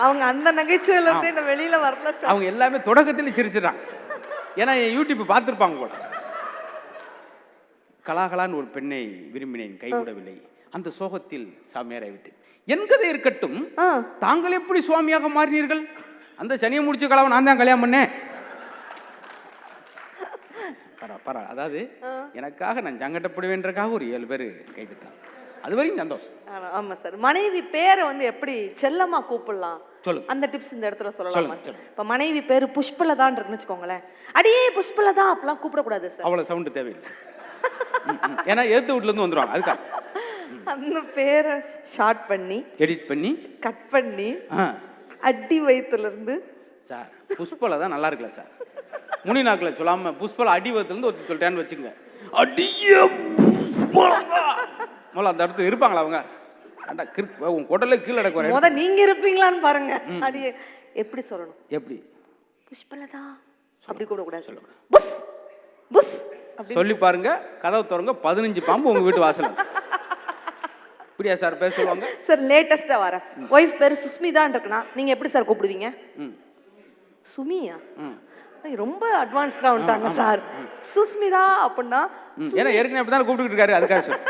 அவங்க அந்த நகைச்சுவையில இருந்து என்ன வெளியில வரல சார். அவங்க எல்லாமே தொடக்கத்தில் சிரிச்சிடறாங்க. ஏன்னா என் யூடியூப் பார்த்துருப்பாங்க கூட. கலாகலான்னு ஒரு பெண்ணை விரும்பினேன், கைகூடவில்லை, அந்த சோகத்தில் சாமியாரை விட்டேன். என் கதை இருக்கட்டும், தாங்கள் எப்படி சுவாமியாக மாறினீர்கள்? அந்த சனியை முடிச்ச கலாவை நான் தான் கல்யாணம் பண்ணேன். பரவாயில்ல. அதாவது எனக்காக நான் சங்கடப்படுவேன்றக்காக ஒரு 7 பேர் கைதிட்டாங்க. அது வரைக்கும் சந்தோஷம். ஆமா சார். மனைவி பேரை வந்து எப்படி செல்லமா கூப்பிடலாம், சொல்லுங்க. அந்த டிப்ஸ் இந்த இடத்துல சொல்லலாமா சார்? இப்ப மனைவி பேரு புஷ்பலதான் இருக்குன்னு வச்சுக்கோங்களேன், அடியே புஷ்பலதா அப்படிலாம் கூப்பிடக்கூடாது சார். அவ்வளவு சவுண்ட் தேவையில்லை. ஏன்னா எதிர்த்து வீட்டுல இருந்து வந்துருவாங்க. அதுக்காக அந்த பேரை ஷார்ட் பண்ணி எடிட் பண்ணி கட் பண்ணி அடி வயிற்றுல இருந்து சார் புஷ்பல தான் நல்லா இருக்குல்ல சார். முனி நாக்கில் சொல்லாம புஷ்பல அடி வயிற்றுல இருந்து ஒரு சொல்லிட்டான்னு வச்சுங்க. அடிய முதல்ல அந்த இடத்துல இருப்பாங்களா அவங்க? உன் கொடல கீழே நடக்குவாங்க. முத நீங்க இருப்பீங்களான்னு பாருங்க. அடியே எப்படி சொல்லணும்? எப்படி? புஷ்பலதா அப்படி கூட கூடாது, சொல்லக்கூடாது. புஸ் புஸ் சொல்லி பாருங்க. கதவு திறங்க, 15 பாம்பு உங்க வீட்டு வாசல். இப்படியா சார் பேர் சொல்லுவாங்க? சார் லேட்டஸ்டா வர ஒய்ஃப் பேரு சுஸ்மிதான் இருக்குன்னா நீங்க எப்படி சார் கூப்பிடுவீங்க? சுமியா? ரொம்ப அட்வான்ஸ்டா வந்துட்டாங்க சார். சுஸ்மிதா அப்படின்னா ஏன்னா ஏற்கனவே அப்படிதான் கூப்பிட்டு இருக்காரு. அதுக்காக சார்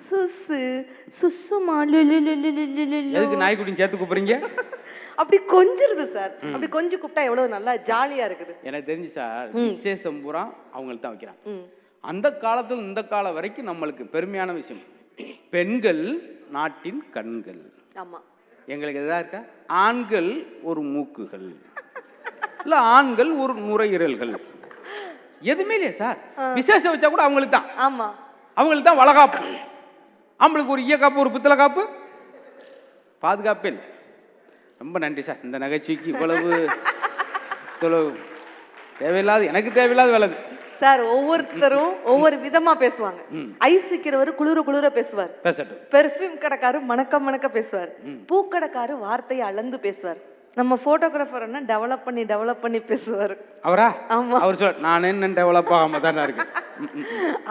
சுசு சுசுமா எதுக்கு நாய்க்குட்டின்னு சேர்த்து கூப்பிடுறீங்க? அப்படி கொஞ்சிருது சார். அப்படி கொஞ்சம் கூப்பிட்டா எவ்வளவு நல்லா ஜாலியா இருக்குது. எனக்கு தெரிஞ்சு சார் விசேஷம் பூரா அவங்களுக்கு தான் வைக்கிறாங்க. அந்த காலத்துல இந்த காலம் வரைக்கும் நம்மளுக்கு பெருமையான விஷயம், பெண்கள் நாட்டின் கண்கள். ஆமா. எங்களுக்கு எதா இருக்கா? ஆண்கள் ஒரு மூக்குகள், இல்லை ஆண்கள் ஒரு நுரையீரல்கள், எதுவுமே இல்லையா சார்? விசேஷம் வச்சா கூட அவங்களுக்கு தான். ஆமா, அவங்களுக்கு தான் வளகாப்பு. அவங்களுக்கு ஒரு ஈய காப்பு, ஒரு பித்தளை காப்பு, பாதுகாப்பே இல்லை. ரொம்ப நன்றி சார். இந்த நகைச்சுவைக்கு இவ்வளவு தேவையில்லாத, எனக்கு தேவையில்லாத வேலை சார். ஒவ்வொருத்தரும் ஒவ்வொரு விதமா பேசுவாங்க. ஐஸ் விக்கிறவர் குளிர குளிர பேசுவார், பேசட்டும். பெர்ஃப்யூம் கடைக்காரு மணக்க மணக்க பேசுவார், பூக்கடைக்காரு வார்த்தையை அளந்து பேசுவார். நம்ம போட்டோகிராஃபர் டெவலப் பண்ணி பேசுவார். அவரா? ஆமா. அவர் சொல், நான் என்ன டெவலப் ஆகாம தானே இருக்கு.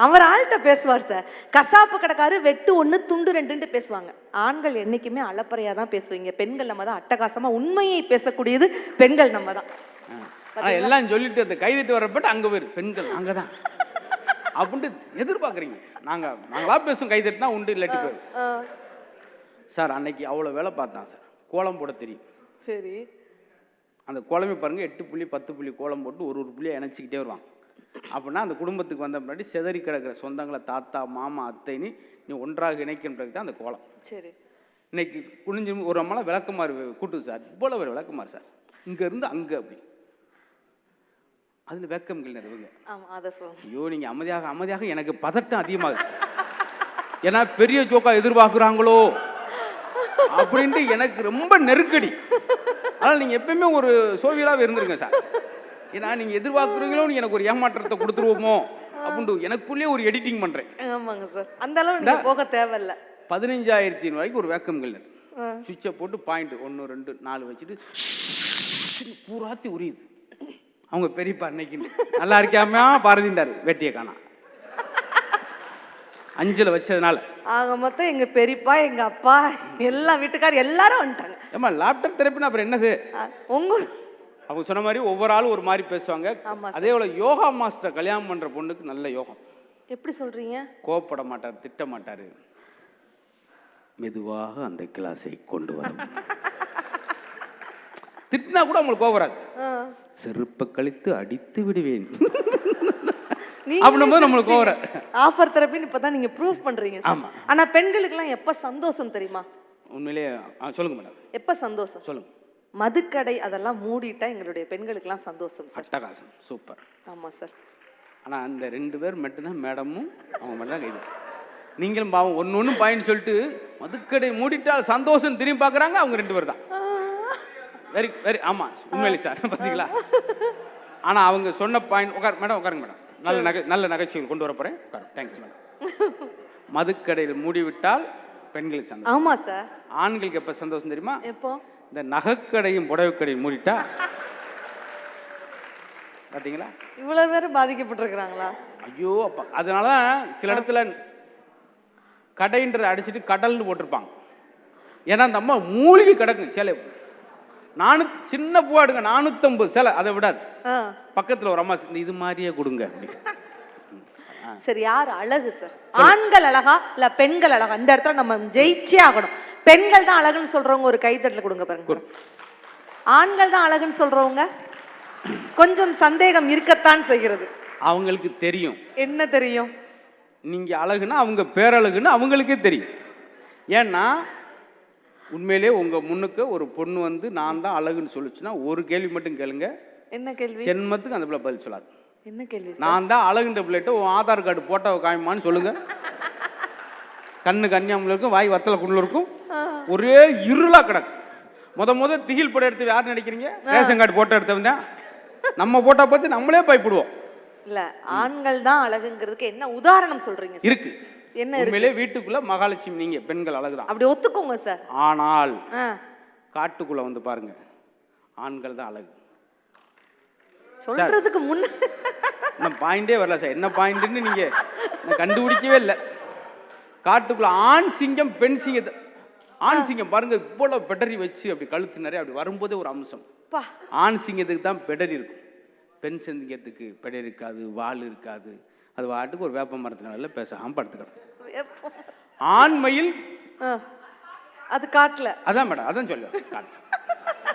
அவர் ஆள்கிட்ட பேசுவார் சார். கசாப்பு கடைக்காரு வெட்டு 1 துண்டு 2 பேசுவாங்க. ஆண்கள் என்னைக்குமே அளப்பறையா தான் பேசுவீங்க. பெண்கள் நம்ம தான் அட்டகாசமா உண்மையை பேசக்கூடியது பெண்கள் நம்ம தான். எல்லாம் சொல்லிட்டு அந்த கைதிட்டு வரப்பட்டு அங்க போயிரு, பெண்கள் அங்கதான் அப்படின்ட்டு எதிர்பார்க்குறீங்க. நாங்களா பேசும் கைதட்டினா உண்டு, இல்லாட்டி போயிரு. சார் அன்னைக்கு அவ்வளோ வேலை பார்த்தான் சார். கோலம் போட தெரியும். சரி. அந்த கோலமே பாருங்க, 8 புள்ளி 10 புள்ளி கோலம் போட்டு ஒரு புள்ளியை இணைச்சிக்கிட்டே வருவாங்க. அப்படின்னா அந்த குடும்பத்துக்கு வந்த முன்னாடி செதறி கிடக்கிற சொந்தங்களை, தாத்தா மாமா அத்தைன்னு நீ ஒன்றாக இணைக்கின்றது தான் அந்த கோலம். சரி. இன்னைக்கு குனிஞ்சு ஒரு அம்மாலாம் விளக்குமாறு கூட்டுது சார். இவ்வளோ ஒரு விளக்குமாறு சார், இங்கேருந்து அங்கே அப்படி. அதில் வெக்கம்கள் நிறைவுங்க. ஐயோ, நீங்கள் அமைதியாக எனக்கு பதட்டம் அதிகமாகுது. ஏன்னா பெரிய ஜோக்கா எதிர்பார்க்குறாங்களோ அப்படின்ட்டு எனக்கு ரொம்ப நெருக்கடி. அதனால் நீங்கள் எப்பயுமே ஒரு சோவியலாக இருந்துருங்க சார். ஏன்னா நீங்கள் எதிர்பார்க்குறீங்களோன்னு எனக்கு ஒரு ஏமாற்றத்தை கொடுத்துருவோமோ அப்படின்ட்டு எனக்குள்ளேயே ஒரு எடிட்டிங் பண்ணுறேன். ஆமாங்க சார், அந்த அளவு போக தேவையில்ல. 15,000 வரைக்கும் ஒரு வேக்கம்கள் சுவிட்சை போட்டு பாயிண்ட் 1 2 4 வச்சுட்டு பூராத்தி உரியுது. அவங்க பெரியப்பா அன்னைக்கு நல்லா இருக்காம பாரதிண்டாரு, வேட்டியை காணா 5ல் வச்சதுனால. ஆக மொத்தம் எங்க பெரியப்பா, எங்க அப்பா, எல்லா வீட்டுக்காரர் எல்லாரும் வந்துட்டாங்க. ஏமா லேப்டாப் தெரப்பினா அப்புறம் என்னது? அவங்க சொன்ன மாதிரி ஒவ்வொரு ஆளும் ஒரு மாதிரி பேசுவாங்க. அதே போல யோகா மாஸ்டர் கல்யாணம் பண்ற பொண்ணுக்கு நல்ல யோகம். எப்படி சொல்றீங்க? கோவப்பட மாட்டார், திட்ட மாட்டாரு, மெதுவாக அந்த கிளாஸை கொண்டு வரும். திட்டினா கூட உங்களுக்கு கோவம் வராது. செருப்பை கழித்து அடித்து விடுவேன் அப்படின்னும் நம்மளுக்கு கோவம் வராது. ஆஃபர் தெரப்பின்னு இப்பதான் நீங்க ப்ரூவ் பண்றீங்க. ஆனா பெண்களுக்கெல்லாம் எப்ப சந்தோஷம் தெரியுமா? உண்மையிலேயே சொல்லுங்க மேடம். எப்ப சந்தோஷம் சொல்லுங்க? மதுக்கடை அதெல்லாம் மூடிட்டா எங்களுடைய பெண்களுக்கெல்லாம் சந்தோஷம் சார். அட்டகாசம், சூப்பர். ஆமா சார். ஆனா அந்த 2 பேர் மட்டும்தான், மேடமும் அவங்க மட்டும் தான் கைது. நீங்களும் பாவம் ஒன்று பாயிண்ட் சொல்லிட்டு மதுக்கடை மூடிட்டா சந்தோஷம் திரும்பி பார்க்குறாங்க. அவங்க 2 பேர் தான். வெரி வெரி ஆமாம், உண்மையிலே சார். பார்த்தீங்களா? ஆனால் அவங்க சொன்ன பாயிண்ட். உட்காருங்க மேடம். நல்ல நகைச்சுவைகள் கொண்டு வர போகிறேன். உட்காரு. Thanks madam. மதுக்கடையில் மூடிவிட்டால் பெண்களுக்கு சந்தோஷம். ஆமாம் சார். ஆண்களுக்கு எப்போ சந்தோஷம் தெரியுமா? எப்போ? இந்த நகைக்கடையும் புடவைக்கடையும் மூடிட்டா. பார்த்தீங்களா? இவ்வளோ பேர் பாதிக்கப்பட்டிருக்கிறாங்களா? ஐயோ அப்பா. அதனால தான் சில இடத்துல கடைன்றதை அடிச்சுட்டு கடல்னு போட்டிருப்பாங்க. ஏன்னா அந்த அம்மா மூழ்கி கிடக்கும் சேலை. சின்ன பூவா எடுங்க, 450 சேலை. அதை விடாது. பக்கத்தில் ஒரு அம்மா இது மாதிரியே கொடுங்க. சரி, யார் அழகு சார்? ஆண்கள் அழகா இல்ல பெண்கள் அழகா? இந்த இடத்துல நம்ம ஜெயிச்சே ஆகணும். பெண்கள் தான் அழகுன்னு சொல்றவங்க ஒரு கைத்தட்டல கொடுங்க பாருங்க. ஆண்கள் தான் அழகுன்னு சொல்றவங்க கொஞ்சம் சந்தேகம் இருக்கத்தான் செய்கிறது. அவங்களுக்கு தெரியும். என்ன தெரியும்? நீங்க அழகுன்னா அவங்க பேரழகுன்னு அவங்களுக்கே தெரியும். ஏன்னா உண்மையிலே உங்க முன்னுக்கு ஒரு பொண்ணு வந்து நான் தான் அழகுன்னு சொல்லுச்சுன்னா ஒரு கேள்வி மட்டும் கேளுங்க. என்ன கேள்வி? ஜென்மத்துக்கு அந்த பிள்ளை பதில் சொல்லாது. என்ன கேள்வி? நான் தான் அழகுன்ற பிள்ளைகிட்ட உன் ஆதார் கார்டு போட்டோவை காமிமான்னு சொல்லுங்க. கண்ணு கன்னியாமுல இருக்கும், வாய் வத்தல குள்ள இருக்கும், ஒரே இருளா கிடக்கும். முத திகில் படம் எடுத்து யார் நினைக்கிறீங்க? ரேஷன் கார்டு போட்டோ எடுத்தவன் தான். நம்ம போட்டோ பார்த்து நம்மளே பயப்படுவோம். இல்ல, ஆண்கள் தான் அழகுங்கிறதுக்கு என்ன உதாரணம் சொல்றீங்க? இருக்கு. என்ன உண்மையிலே வீட்டுக்குள்ள மகாலட்சுமி நீங்க பெண்கள் அழகுதான். அப்படி ஒத்துக்கோங்க சார். ஆனால் காட்டுக்குள்ள வந்து பாருங்க, ஆண்கள் தான் அழகு. சொல்றதுக்கு முன்ன பாயிண்டே வரல சார். என்ன பாயிண்ட்னு நீங்க கண்டுபிடிக்கவே இல்லை. காட்டுக்குள்ள ஆண் சிங்கம் பெண் சிங்கத்தை. ஆண் சிங்கம் பாருங்க இவ்வளவு பெடரி வச்சு அப்படி கழுத்து நிறைய அப்படி வரும்போதே ஒரு அம்சம். ஆண் சிங்கத்துக்கு தான் பெடரி இருக்கும், பெண் சிங்கத்துக்கு பெடரி இருக்காது, வால் இருக்காது. அது வாட்டுக்கு ஒரு வேப்ப மரத்தினால பேசாம படுத்துக்கிடும். ஆண்மையில் அது காட்டல. அதான் மேடம், அதான் சொல்ல.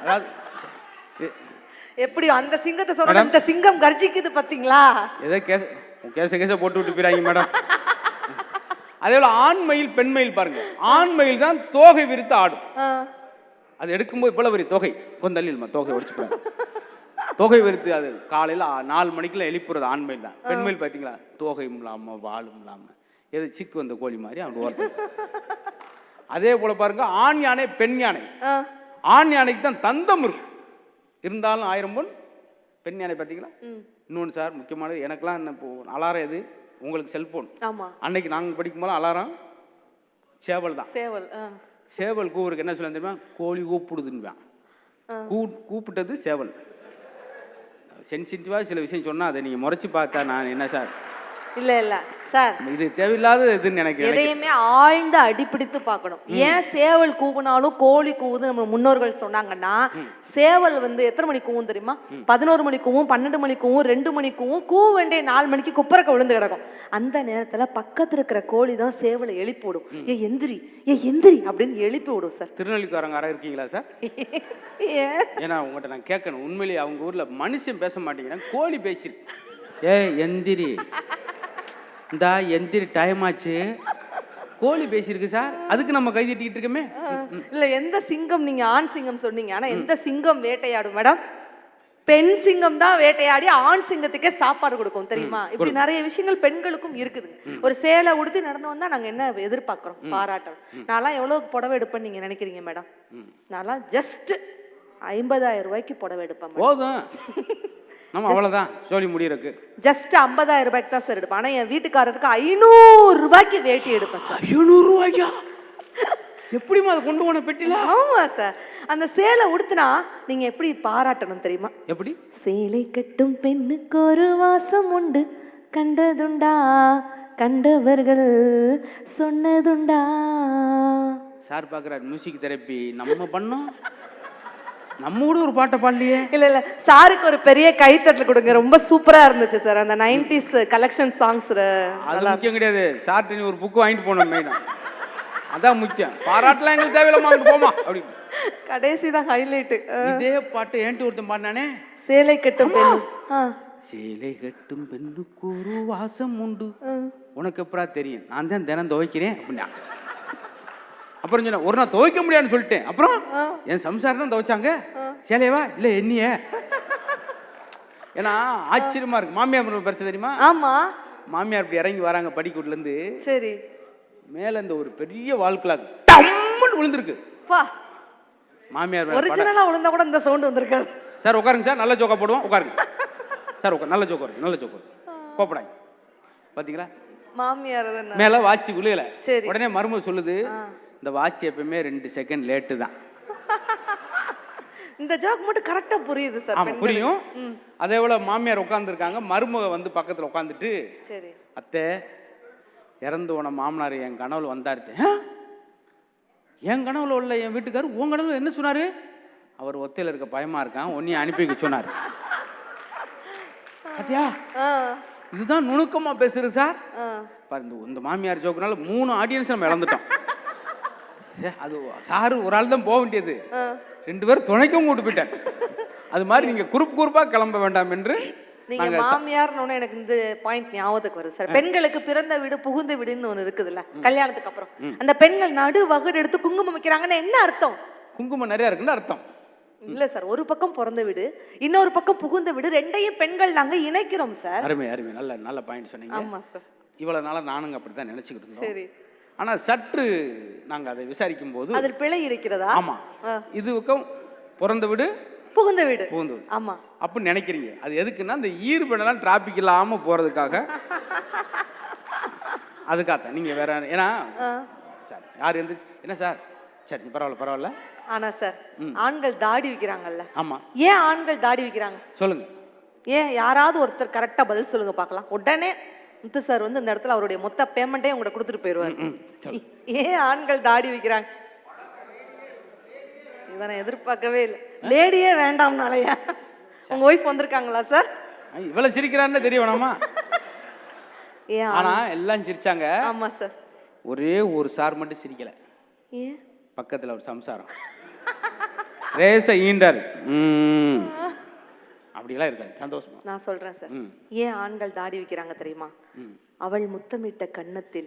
அதாவது எப்படி அந்த சிங்கத்தை சொல்ற, இந்த சிங்கம் கர்ஜிக்குது பாத்தீங்களா? ஏதோ கேச போட்டு விட்டு போயிறாங்க மேடம். அதே போல ஆண்மையில் பெண்மையில் பாருங்க. ஆண்மையில் தான் தோகை விரித்து ஆடும், அது எடுக்கும்போது இவ்வளோ பெரிய தொகை கொந்தள்ளில்மா தொகை உடச்சுப்பேன். தொகை வெறுத்து அது காலையில் 4 மணிக்கெல்லாம் எழுப்புறது ஆண்மையில் தான். பெண்மையில் பார்த்தீங்களா தோகையும் இல்லாமல் வாழும் இல்லாமல் எது சிக்கு வந்த கோழி மாதிரி அவங்க ஓர்த்து. அதே போல் பாருங்க, ஆண் யானை பெண் யானை. ஆண் யானைக்கு தான் தந்தம் இருக்கும், இருந்தாலும் 1000 பொன். பெண் யானை பார்த்தீங்களா? இன்னொன்று சார் முக்கியமானது, எனக்கெல்லாம் என்ன இப்போ அலாரம் எது, உங்களுக்கு செல்ஃபோன். அன்னைக்கு நாங்கள் படிக்கும்போது அலாரம் சேவல் தான். சேவல் கூவுறதுக்கு என்ன சொல்ல தெரியுமா? கோழி கூப்பிடுதுன்னு. கூப்பிட்டது சேவல். சென்சிட்டிவாக சில விஷயம் சொன்னால் அதை நீங்கள் முறைச்சி பார்த்தா நான் என்ன சார்? இல்ல சார், இது தேவையில்லாத இதுன்னு எனக்கு எதையுமே ஆழ்ந்து அடிப்பிடித்து பார்க்கணும். ஏன் சேவல் கூவுனாலும் கோழி கூவுது நம்ம முன்னோர்கள் சொன்னாங்கன்னா, சேவல் வந்து எத்தனை மணி கூவும் தெரியுமா? 11 மணி கூவும், 12 மணி கூவும், 2 மணி கூவும். கூவ வேண்டிய 4 மணிக்கு குப்பரக்க விழுந்து கிடக்கும். அந்த நேரத்துல பக்கத்துல இருக்கிற கோழி தான் சேவலை எழுப்பி விடும். ஏ எந்திரி, ஏ எந்திரி அப்படின்னு எழுப்பி விடும் சார். திருநெல்வேலிக்காரங்க யாராவது இருக்கீங்களா சார்? ஏன்னா உங்கள்கிட்ட நான் கேட்கணும், உண்மையிலேயே அவங்க ஊர்ல மனுஷன் பேச மாட்டேங்கிறாங்க, கோழி பேசிருக்கு. ஏ எந்திரி, இந்தா எந்திரி, டைம் ஆச்சு, கோழி பேசியிருக்கு சார், அதுக்கு நம்ம கை தட்டிக்கிட்டு இருக்கோமே. இல்ல, எந்த சிங்கம், நீங்க ஆண் சிங்கம் சொன்னீங்க, ஆனா எந்த சிங்கம் வேட்டையாடும் மேடம்? பெண் சிங்கம் தான் வேட்டையாடி ஆண் சிங்கத்துக்கே சாப்பாடு கொடுக்கும் தெரியுமா? இப்படி நிறைய விஷயங்கள் பெண்களுக்கும் இருக்குது. ஒரு சேலை உடுத்தி நடந்து வந்தா நாங்க என்ன எதிர்பார்க்கிறோம்? பாராட்டம். நான்லாம் எவ்வளவு புடவை எடுப்பேன்னு நீங்க நினைக்கிறீங்க மேடம்? நான்லாம் ஜஸ்ட் 50,000 ரூபாய்க்கு புடவை எடுப்பேன். போதும், நம்ம அவ்வளவுதான் சொல்லி முடியறக்கு. ஜஸ்ட் 50,000 ரூபாய்க்கு தான் சார் எடுப்பேன். ஆனா என் வீட்டுக்காரருக்கு 500 ரூபாய்க்கு வேட்டி எடுப்பேன் சார். 500 ரூபாய்க்கா? எப்படிமா அதை கொண்டு போன பெட்டில? ஆமா சார், அந்த சேலை உடுத்தினா நீங்க எப்படி பாராட்டணும் தெரியுமா? எப்படி? சேலை கட்டும் பெண்ணுக்கு ஒரு வாசம் உண்டு, கண்டதுண்டா கண்டவர்கள் சொன்னதுண்டா. சார் பாக்குறாரு மியூசிக் தெரப்பி நம்ம பண்ணோம், நம்ம கூட ஒரு பாட்டை பாடலையே. இல்ல சாருக்கு ஒரு பெரிய கைத்தட்டல் கொடுங்க, ரொம்ப சூப்பரா இருந்துச்சு சார் அந்த 90s கலெக்ஷன் சாங்ஸ். அது முக்கியம் கிடையாது, சார்ட்ட நீ ஒரு புக் வாங்கிட்டு போனோம் மெயினா, அதான் முக்கியம். பாராட்டலாம் எங்களுக்கு தேவையில்லாம அங்க போமா அப்படி கடைசி தான் ஹைலைட். இதே பாட்டு ஏன்ட்டு ஒருத்தன் பாடினானே, சேலை கட்டும் பெண். சேலை கட்டும் பெண்ணுக்கு ஒரு வாசம் உண்டு, உனக்கு எப்படா தெரியும், நான் தான் தினம் துவைக்கிறேன் அப்படின்னா. அப்புறம் சொன்ன ஒரு நாள் துவைக்க முடியாதுன்னு சொல்லிட்டேன். அப்புறம் என் சம்சாரம் தான் துவைச்சாங்க. சேலையவா இல்ல என்னைய? ஏன்னா ஆச்சரியமா இருக்கு. மாமியார் பெருசு தெரியுமா? ஆமா. மாமியார் இப்படி இறங்கி வராங்க படிக்கூட்ல இருந்து. சரி. மேல இந்த ஒரு பெரிய வால் கிளாக் டம்முன்னு விழுந்திருக்கு. பா, மாமியார் ஒரிஜினலா விழுந்தா கூட இந்த சவுண்ட் வந்திருக்காது. சார் உட்காருங்க சார், நல்ல ஜோக்கா போடுவோம், உட்காருங்க சார், உட்கார், நல்ல ஜோக்கா இருக்கு, நல்ல ஜோக்கா கோப்படாங்க. பாத்தீங்களா, மாமியார் மேல வாட்சி விழுகல. சரி. உடனே மருமக சொல்லுது, இந்த வாட்ச் எப்பவுமே 2 செகண்ட் லேட்டு தான். இந்த ஜோக் மட்டும் கரெக்டா புரியுது சார். ஆமா புரியும். அதே போல மாமியார் உட்காந்துருக்காங்க, மருமக வந்து பக்கத்துல உட்காந்துட்டு, சரி அத்தை இறந்து போன மாமனார் என் கனவுல வந்தாரு. என் கனவுல உள்ள என் வீட்டுக்காரர் உன் கனவுல என்ன சொன்னாரு? அவர் ஒத்தையில இருக்க பயமா இருக்கான், உன்னையும் அனுப்பி வைக்க சொன்னாரு. பாத்தியா, இதுதான் நுணுக்கமா பேசுறது சார். பாருங்க, இந்த மாமியார் ஜோக்குனால 3 ஆடியன்ஸ் நம்ம இழந்துட்டோம். அது சாரு ஒரு ஆள் தான் போக வேண்டியது, 2 பேரும் துணைக்கும் கூட்டு போயிட்டார். அது மாதிரி நீங்க குறுப்பா கிளம்ப வேண்டாம் என்று. நீங்க மாமியார்னு எனக்கு இந்த பாயிண்ட் ஞாபகத்துக்கு வருது சார். பெண்களுக்கு பிறந்த வீடு புகுந்த வீடுன்னு ஒண்ணு இருக்குதுல்ல, கல்யாணத்துக்கு அப்புறம் அந்த பெண்கள் நடு வகுடு எடுத்து குங்குமம் வைக்கிறாங்கன்னு என்ன அர்த்தம்? குங்குமம் நிறைய இருக்குன்னு அர்த்தம் இல்ல சார். ஒரு பக்கம் பிறந்த வீடு, இன்னொரு பக்கம் புகுந்த வீடு, ரெண்டையும் பெண்கள் நாங்க இணைக்கிறோம் சார். அருமை அருமை, நல்ல நல்ல பாயிண்ட் சொன்னீங்க. ஆமா சார். இவ்வளவு நாளா நானுங்க அப்படித்தான் நினைச்சுக்கிட்டு இருந்தோம். சரி. ஆனா சற்று நாங்க அதை விசாரிக்கும் போது அதில் பிழை இருக்கிறதா? ஆமா, இதுக்கும் பிறந்த வீடு புகுந்த வீடு. புகுந்த வீடு ஆமா அப்படின்னு நினைக்கிறீங்க. அது எதுக்குன்னா இந்த ஈர்பெண்ணெல்லாம் டிராபிக் இல்லாம போறதுக்காக. அதுக்காக நீங்க வேற, ஏன்னா சார் யார் எந்திரிச்சு என்ன சார், சரி பரவாயில்ல. ஆனா சார், ஆண்கள் தாடி வைக்கிறாங்கல்ல. ஆமா. ஏன் ஆண்கள் தாடி வைக்கிறாங்க சொல்லுங்க. ஏன் யாராவது ஒருத்தர் கரெக்டா பதில் சொல்லுங்க பார்க்கலாம். உடனே முத்து சார் வந்து இந்த இடத்துல அவருடைய மொத்த பேமெண்ட்டே உங்களை கொடுத்துட்டு போயிடுவார். ஏன் ஆண்கள் தாடி வைக்கிறாங்க? இதை நான் எதிர்பார்க்கவே இல்லை. லேடியே வேண்டாம்னாலயா? உங்க ஒய்ஃப் வந்திருக்காங்களா சார்? இவ்வளவு சிரிக்கிறான்னு தெரிய வேணாமா? ஏன்? ஆனா எல்லாம் சிரிச்சாங்க. ஆமா சார். ஒரே ஒரு சார் மட்டும் சிரிக்கல. ஏன்? பக்கத்துல ஒரு சம்சாரம் ரேச ஈண்டர் அப்படிலாம் இருக்காது, சந்தோஷமா. நான் சொல்றேன் சார், ஏன் ஆண்கள் தாடி வைக்கிறாங்க தெரியுமா? அவள் முத்தமிட்ட கன்னத்தில்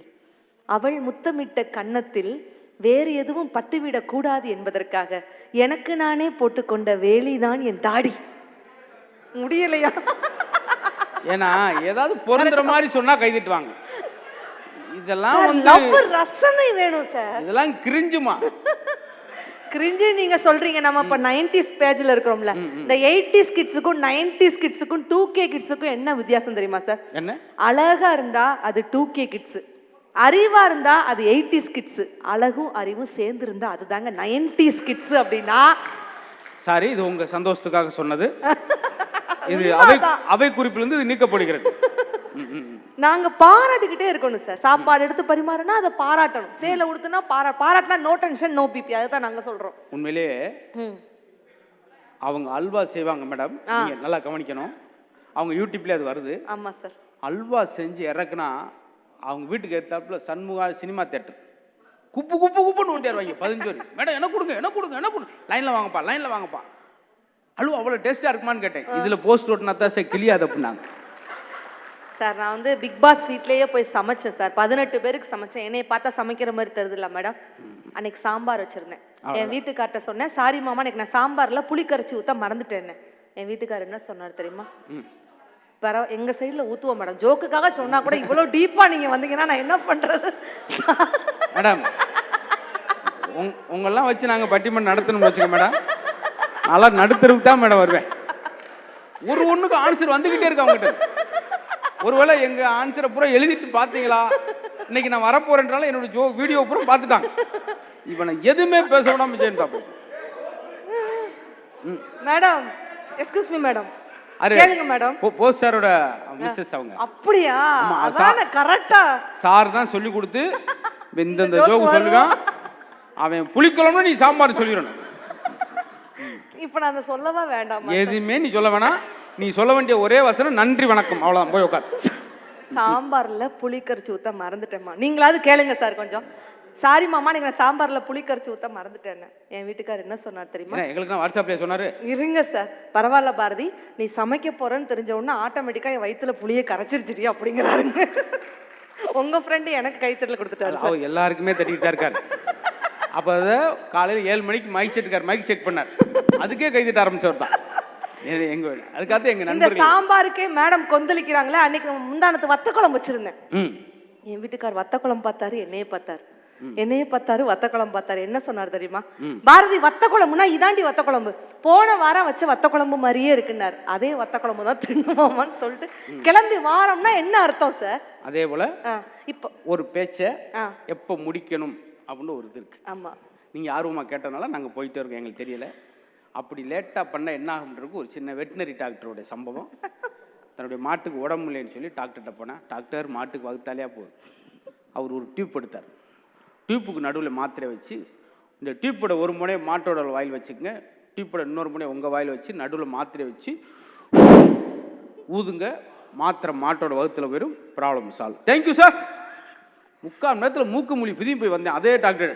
வேறு எதுவும் பட்டுவிடக் கூடாது என்பதற்காக எனக்கு நானே போட்டுக்கொண்ட வேலிதான் என் தாடி. முடியலையா? ஏன்னா ஏதாவது பொருந்துற மாதிரி சொன்னா கைதிட்டுவாங்க. இதெல்லாம் லவ் ரசனை வேணும் சார். இதெல்லாம் கிரிஞ்சுமா? கிரிஞ்சு நீங்க சொல்றீங்க. நம்ம இப்ப 90s பேஜ்ல இருக்கிறோம்ல. இந்த 80s கிட்ஸுக்கும் 90s கிட்ஸுக்கும் 2K கிட்ஸுக்கும் என்ன வித்தியாசம் தெரியுமா சார்? என்ன? அழகா இருந்தா அது 2K கிட்ஸ், அறிவா இருந்தா அது 80s கிட்ஸ், அழகும் அறிவும் சேர்ந்து இருந்தா அதுதாங்க 90s கிட்ஸ். அப்படின்னா சாரி, இது உங்க சந்தோஷத்துக்காக சொன்னது. இது அவை குறிப்பிலிருந்து இது நீக்கப்படுகிறது. நாங்க பாராட்டிக்கிட்டே இருக்கணும் சார். சாப்பாடு எடுத்து பரிமாறினா அதை பாராட்டணும். சேலை உடுத்துனா பாராட்டினா நோ டென்ஷன் நோ பிபி. அதுதான் நாங்க சொல்றோம். உண்மையிலேயே அவங்க அல்வா செய்வாங்க மேடம். நீங்க நல்லா கவனிக்கணும். அவங்க யூடியூப்ல அது வருது. ஆமா சார். அல்வா செஞ்சு இறக்குனா அவங்க வீட்டுக்கு ஏத்தாப்புல சண்முகா சினிமா தியேட்டர் குப்பு குப்பு குப்புன்னு ஓட்டிடுவாங்க 15 வரை. மேடம் என்ன கொடுங்க என்ன கொடுங்க என்ன கொடுங்க, லைன்ல வாங்கப்பா லைன்ல வாங்கப்பா. அல்வா அவ்வளோ டேஸ்டா இருக்குமான்னு கேட்டேன். இதுல போஸ்ட் ஓட்டினா தான் சார் கிளியாது அப்படின்னாங்க. சார் நான் வந்து பிக் பாஸ் வீட்லேயே போய் சமைச்சேன் சார். 18 பேருக்கு சமைச்சேன். என்னைய பார்த்தா சமைக்கிற மாதிரி தெரியுதுல்ல மேடம். அன்னைக்கு சாம்பார் வச்சிருந்தேன். என் வீட்டுக்கார்ட்ட சொன்னேன், சாரி மாமா எனக்கு நான் சாம்பார்ல புளி கரைச்சி ஊற்ற மறந்துட்டேன்னு. என் வீட்டுக்காரர் என்ன சொன்னார் தெரியுமா? எங்க சைடில் ஊற்றுவோம் மேடம். ஜோக்குக்காக சொன்னா கூட இவ்வளோ டீப்பா நீங்க வந்தீங்கன்னா நான் என்ன பண்றது மேடம்? உங்களெல்லாம் வச்சு நாங்கள் பட்டிமன்றம் நடத்தணும்னு வச்சுக்க மேடம். நல்லா நடுத்தருக்கு தான் மேடம் வருவேன். ஒன்றுக்கு ஆன்சர் வந்துக்கிட்டே இருக்கு அவங்ககிட்ட. ஒருவேளை எங்க ஆன்சரை பூரா எழுதிட்டு பார்த்தீங்களா, இன்னைக்கு நான் வரப்போறேன்றாலும் என்னோட வீடியோ பூரா பார்த்துட்டாங்க. இப்போ நான் எதுவுமே பேச விடாம செய்யணும் பார்ப்போம். மேடம் எக்ஸ்கியூஸ் மீ மேடம், கேளுங்க மேடம். போஸ் சாரோட மிஸ்ஸஸ் அவங்க. அப்படியா? அதானே கரெக்ட்டா சார் தான் சொல்லி கொடுத்து இந்த ஜோக் சொல்லுங்க. அவன் புளிக்குழம்பு நீ சாம்பார் சொல்லிடணும். இப்போ நான் அதை சொல்லவா வேண்டாம்? எதுவுமே நீ சொல்ல வேணாம். நீ சொல்ல வேண்டிய ஒரே வசனம் நன்றி வணக்கம், அவ்வளோதான். போய் உட்கார். சாம்பார்ல புளி கரைச்சி ஊற்ற மறந்துட்டேம்மா. நீங்களாவது கேளுங்க சார் கொஞ்சம். சாரி மாமா நீங்க சாம்பார்ல புளி கரைச்சி ஊற்ற மறந்துட்டேன்னு. என் வீட்டுக்காரர் என்ன சொன்னார் தெரியுமா? எங்களுக்கு வாட்ஸ்அப்ல சொன்னாரு. இருங்க சார், பரவாயில்ல பாரதி, நீ சமைக்க போறேன்னு தெரிஞ்ச உடனே ஆட்டோமேட்டிக்கா என் வயிற்றுல புளியை கரைச்சிருச்சிடி அப்படிங்கிறாருங்க. உங்க ஃப்ரெண்டு எனக்கு கைத்தட்டல கொடுத்துட்டாரு சார். எல்லாருக்குமே தட்டிக்கிட்டா இருக்காரு. அப்போ அதை காலையில் 7 மணிக்கு மைக் செக் பண்ணார். அதுக்கே கைதிட்ட ஆரம்பிச்சவர் தான் எங்க. அதுக்காக எங்க இந்த சாம்பாருக்கே மேடம் கொந்தளிக்கிறாங்களே. அன்னைக்கு முந்தானத்து வத்த குழம்பு வச்சிருந்தேன். என் வீட்டுக்கார் வத்த குழம்பு பார்த்தாரு, என்னையே பார்த்தாரு, வத்த குழம்பு பார்த்தாரு. என்ன சொன்னார் தெரியுமா? பாரதி வத்த குழம்புனா இதாண்டி வத்த குழம்பு, போன வாரம் வச்ச வத்த குழம்பு மாதிரியே இருக்குன்னாரு. அதே வத்த குழம்பு தான் தின்னுமாமான்னு சொல்லிட்டு கிளம்பி வாரம்னா என்ன அர்த்தம் சார்? அதே போல இப்போ ஒரு பேச்சை எப்போ முடிக்கணும் அப்படின்னு ஒரு இது இருக்கு. ஆமா, நீங்க ஆர்வமா கேட்டனால நாங்க போயிட்டே இருக்கோம். எங்களுக்கு தெரியல. அப்படி லேட்டாக பண்ண என்ன ஆகுன்றதுக்கு ஒரு சின்ன வெட்டினரி டாக்டருடைய சம்பவம். தன்னுடைய மாட்டுக்கு உடம்பு இல்லைன்னு சொல்லி டாக்டர்கிட்ட போனேன். டாக்டர் மாட்டுக்கு வகுத்தாலையா போகுது. அவர் ஒரு டியூப் எடுத்தார். டியூப்புக்கு நடுவில் மாத்திரை வச்சு, இந்த டியூப்போட ஒரு முனையை மாட்டோட வாயில் வச்சுக்கோங்க, டியூப்போட இன்னொரு முனையை உங்கள் வாயில் வச்சு நடுவில் மாத்திரை வச்சு ஊதுங்க, மாத்திரை மாட்டோட வகுத்தில் போயிடும், ப்ராப்ளம் சால்வ். Thank you sir. 3/4 மணி நேரத்தில் மூக்கு மொழி பிதியும் போய் வந்தேன். அதே டாக்டர்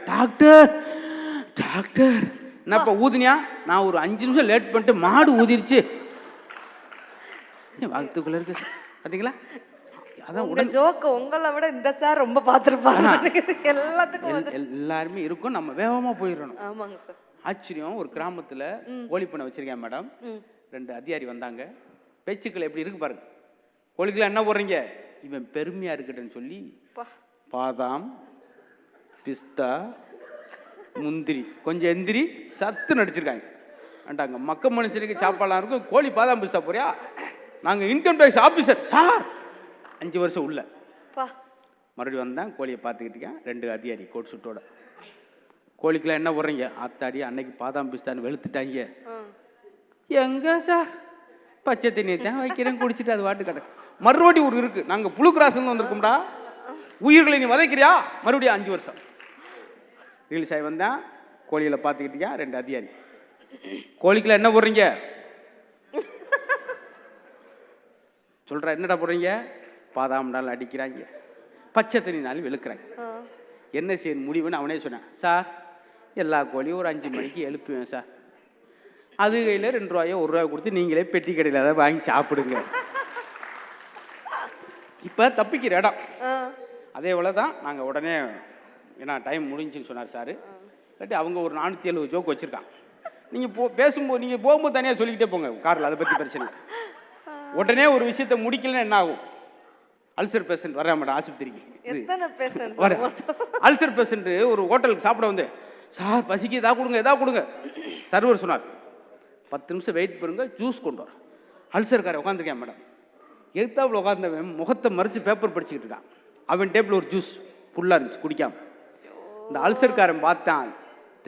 என்னப்பா ஊதுனியா? நான் ஒரு 5 நிமிஷம் லேட் பண்ணிட்டு மாடு ஊதிருச்சு. வகுத்துக்குள்ள இருக்கு பார்த்தீங்களா? அதான் ஜோக்கு. உங்களை விட இந்த சார் ரொம்ப பார்த்துருப்பாங்க. எல்லாத்துக்கும் எல்லாருமே இருக்கும், நம்ம வேகமாக போயிடணும். ஆமாங்க சார். ஆச்சரியம், ஒரு கிராமத்தில் கோழி பண்ணை வச்சிருக்கேன் மேடம். 2 அதிகாரி வந்தாங்க. பேச்சுக்கள் எப்படி இருக்கு பாருங்க. கோழிக்கெல்லாம் என்ன போடுறீங்க? இவன் பெருமையா இருக்கட்டுன்னு சொல்லி பாதாம், பிஸ்தா, முந்திரி, கொஞ்சம் எந்திரி சத்து நடிச்சிருக்காங்க. அண்டாங்க மக்க மனுஷனுக்கு சாப்பாடலாம் இருக்கும், கோழி பாதாம் பிஸ்தா போறியா? நாங்கள் இன்கம் டேக்ஸ் ஆஃபீஸர் சார். 5 வருஷம் உள்ள. மறுபடியும் வந்தேன், கோழியை பார்த்துக்கிட்டு இருக்கேன். 2 அதிகாரி கோட் சுட்டோட. கோழிக்கெல்லாம் என்ன போடுறீங்க? ஆத்தாடி அன்னைக்கு பாதாம் பிஸ்தான்னு வெளுத்துட்டாங்க. எங்க சார் பச்சை தண்ணியை தான் வைக்கிறேன், குடிச்சிட்டு அது வாட்டு கிடக்கு. மறுபடியும் ஒரு இருக்கு, நாங்கள் புழு கிராஸ்ன்னு வந்திருக்கோம்டா, உயிர்களை நீ வதைக்கிறியா? மறுபடியும் 5 வருஷம் ரீல்ஸ் ஆகி வந்தேன். கோழிகளை பார்த்துக்கிட்டியா? 2 அதிகாரி. கோழிக்கெல்லாம் என்ன போடுறீங்க? சொல்கிறா, என்னடா போடுறீங்க? பாதாம் நாள் அடிக்கிறாங்க, பச்சை தண்ணி நாள் வெளுக்கிறாங்க. என்ன செய்ய முடிவுன்னு அவனே சொன்னான். சார் எல்லா கோழியும் ஒரு 5 மணிக்கு எழுப்புவேன் சார். அது கையில் 2 ரூபாயோ 1 ரூபாய் கொடுத்து நீங்களே பெட்டி கடையில் அதை வாங்கி சாப்பிடுங்க. இப்போ தப்பிக்கிற இடம். அதே போல தான் நாங்கள் உடனே ஏன்னா டைம் முடிஞ்சுன்னு சொன்னார் சார். இல்லாட்டி அவங்க ஒரு 470 ஜோக் வச்சுருக்காங்க. நீங்கள் பேசும்போது நீங்கள் போகும்போது தனியாக சொல்லிக்கிட்டே போங்க காரில், அதை பற்றி பிரச்சனை இல்லை. உடனே ஒரு விஷயத்தை முடிக்கலன்னா என்ன ஆகும்? அல்சர் பேஷண்ட் வர மாட்டேன் ஆஸ்பத்திரிக்கு. வர அல்சர் பேஷண்ட் ஒரு ஹோட்டலுக்கு சாப்பிட வந்து, சார் பசிக்கு எதா கொடுங்க. சர்வர் சொன்னார் 10 நிமிஷம் வெயிட் பண்ணுங்க, ஜூஸ் கொண்டு வர. அல்சர்காரை உட்காந்துருக்கேன் மேடம். எதுத்தாப்புல உட்கார்ந்தவன் முகத்தை மறைச்சு பேப்பர் படிச்சுக்கிட்டு இருக்கான். அவன் டேபிள் ஒரு ஜூஸ் ஃபுல்லாக இருந்துச்சு குடிக்காம. இந்த அல்சர்காரன் பார்த்தான்,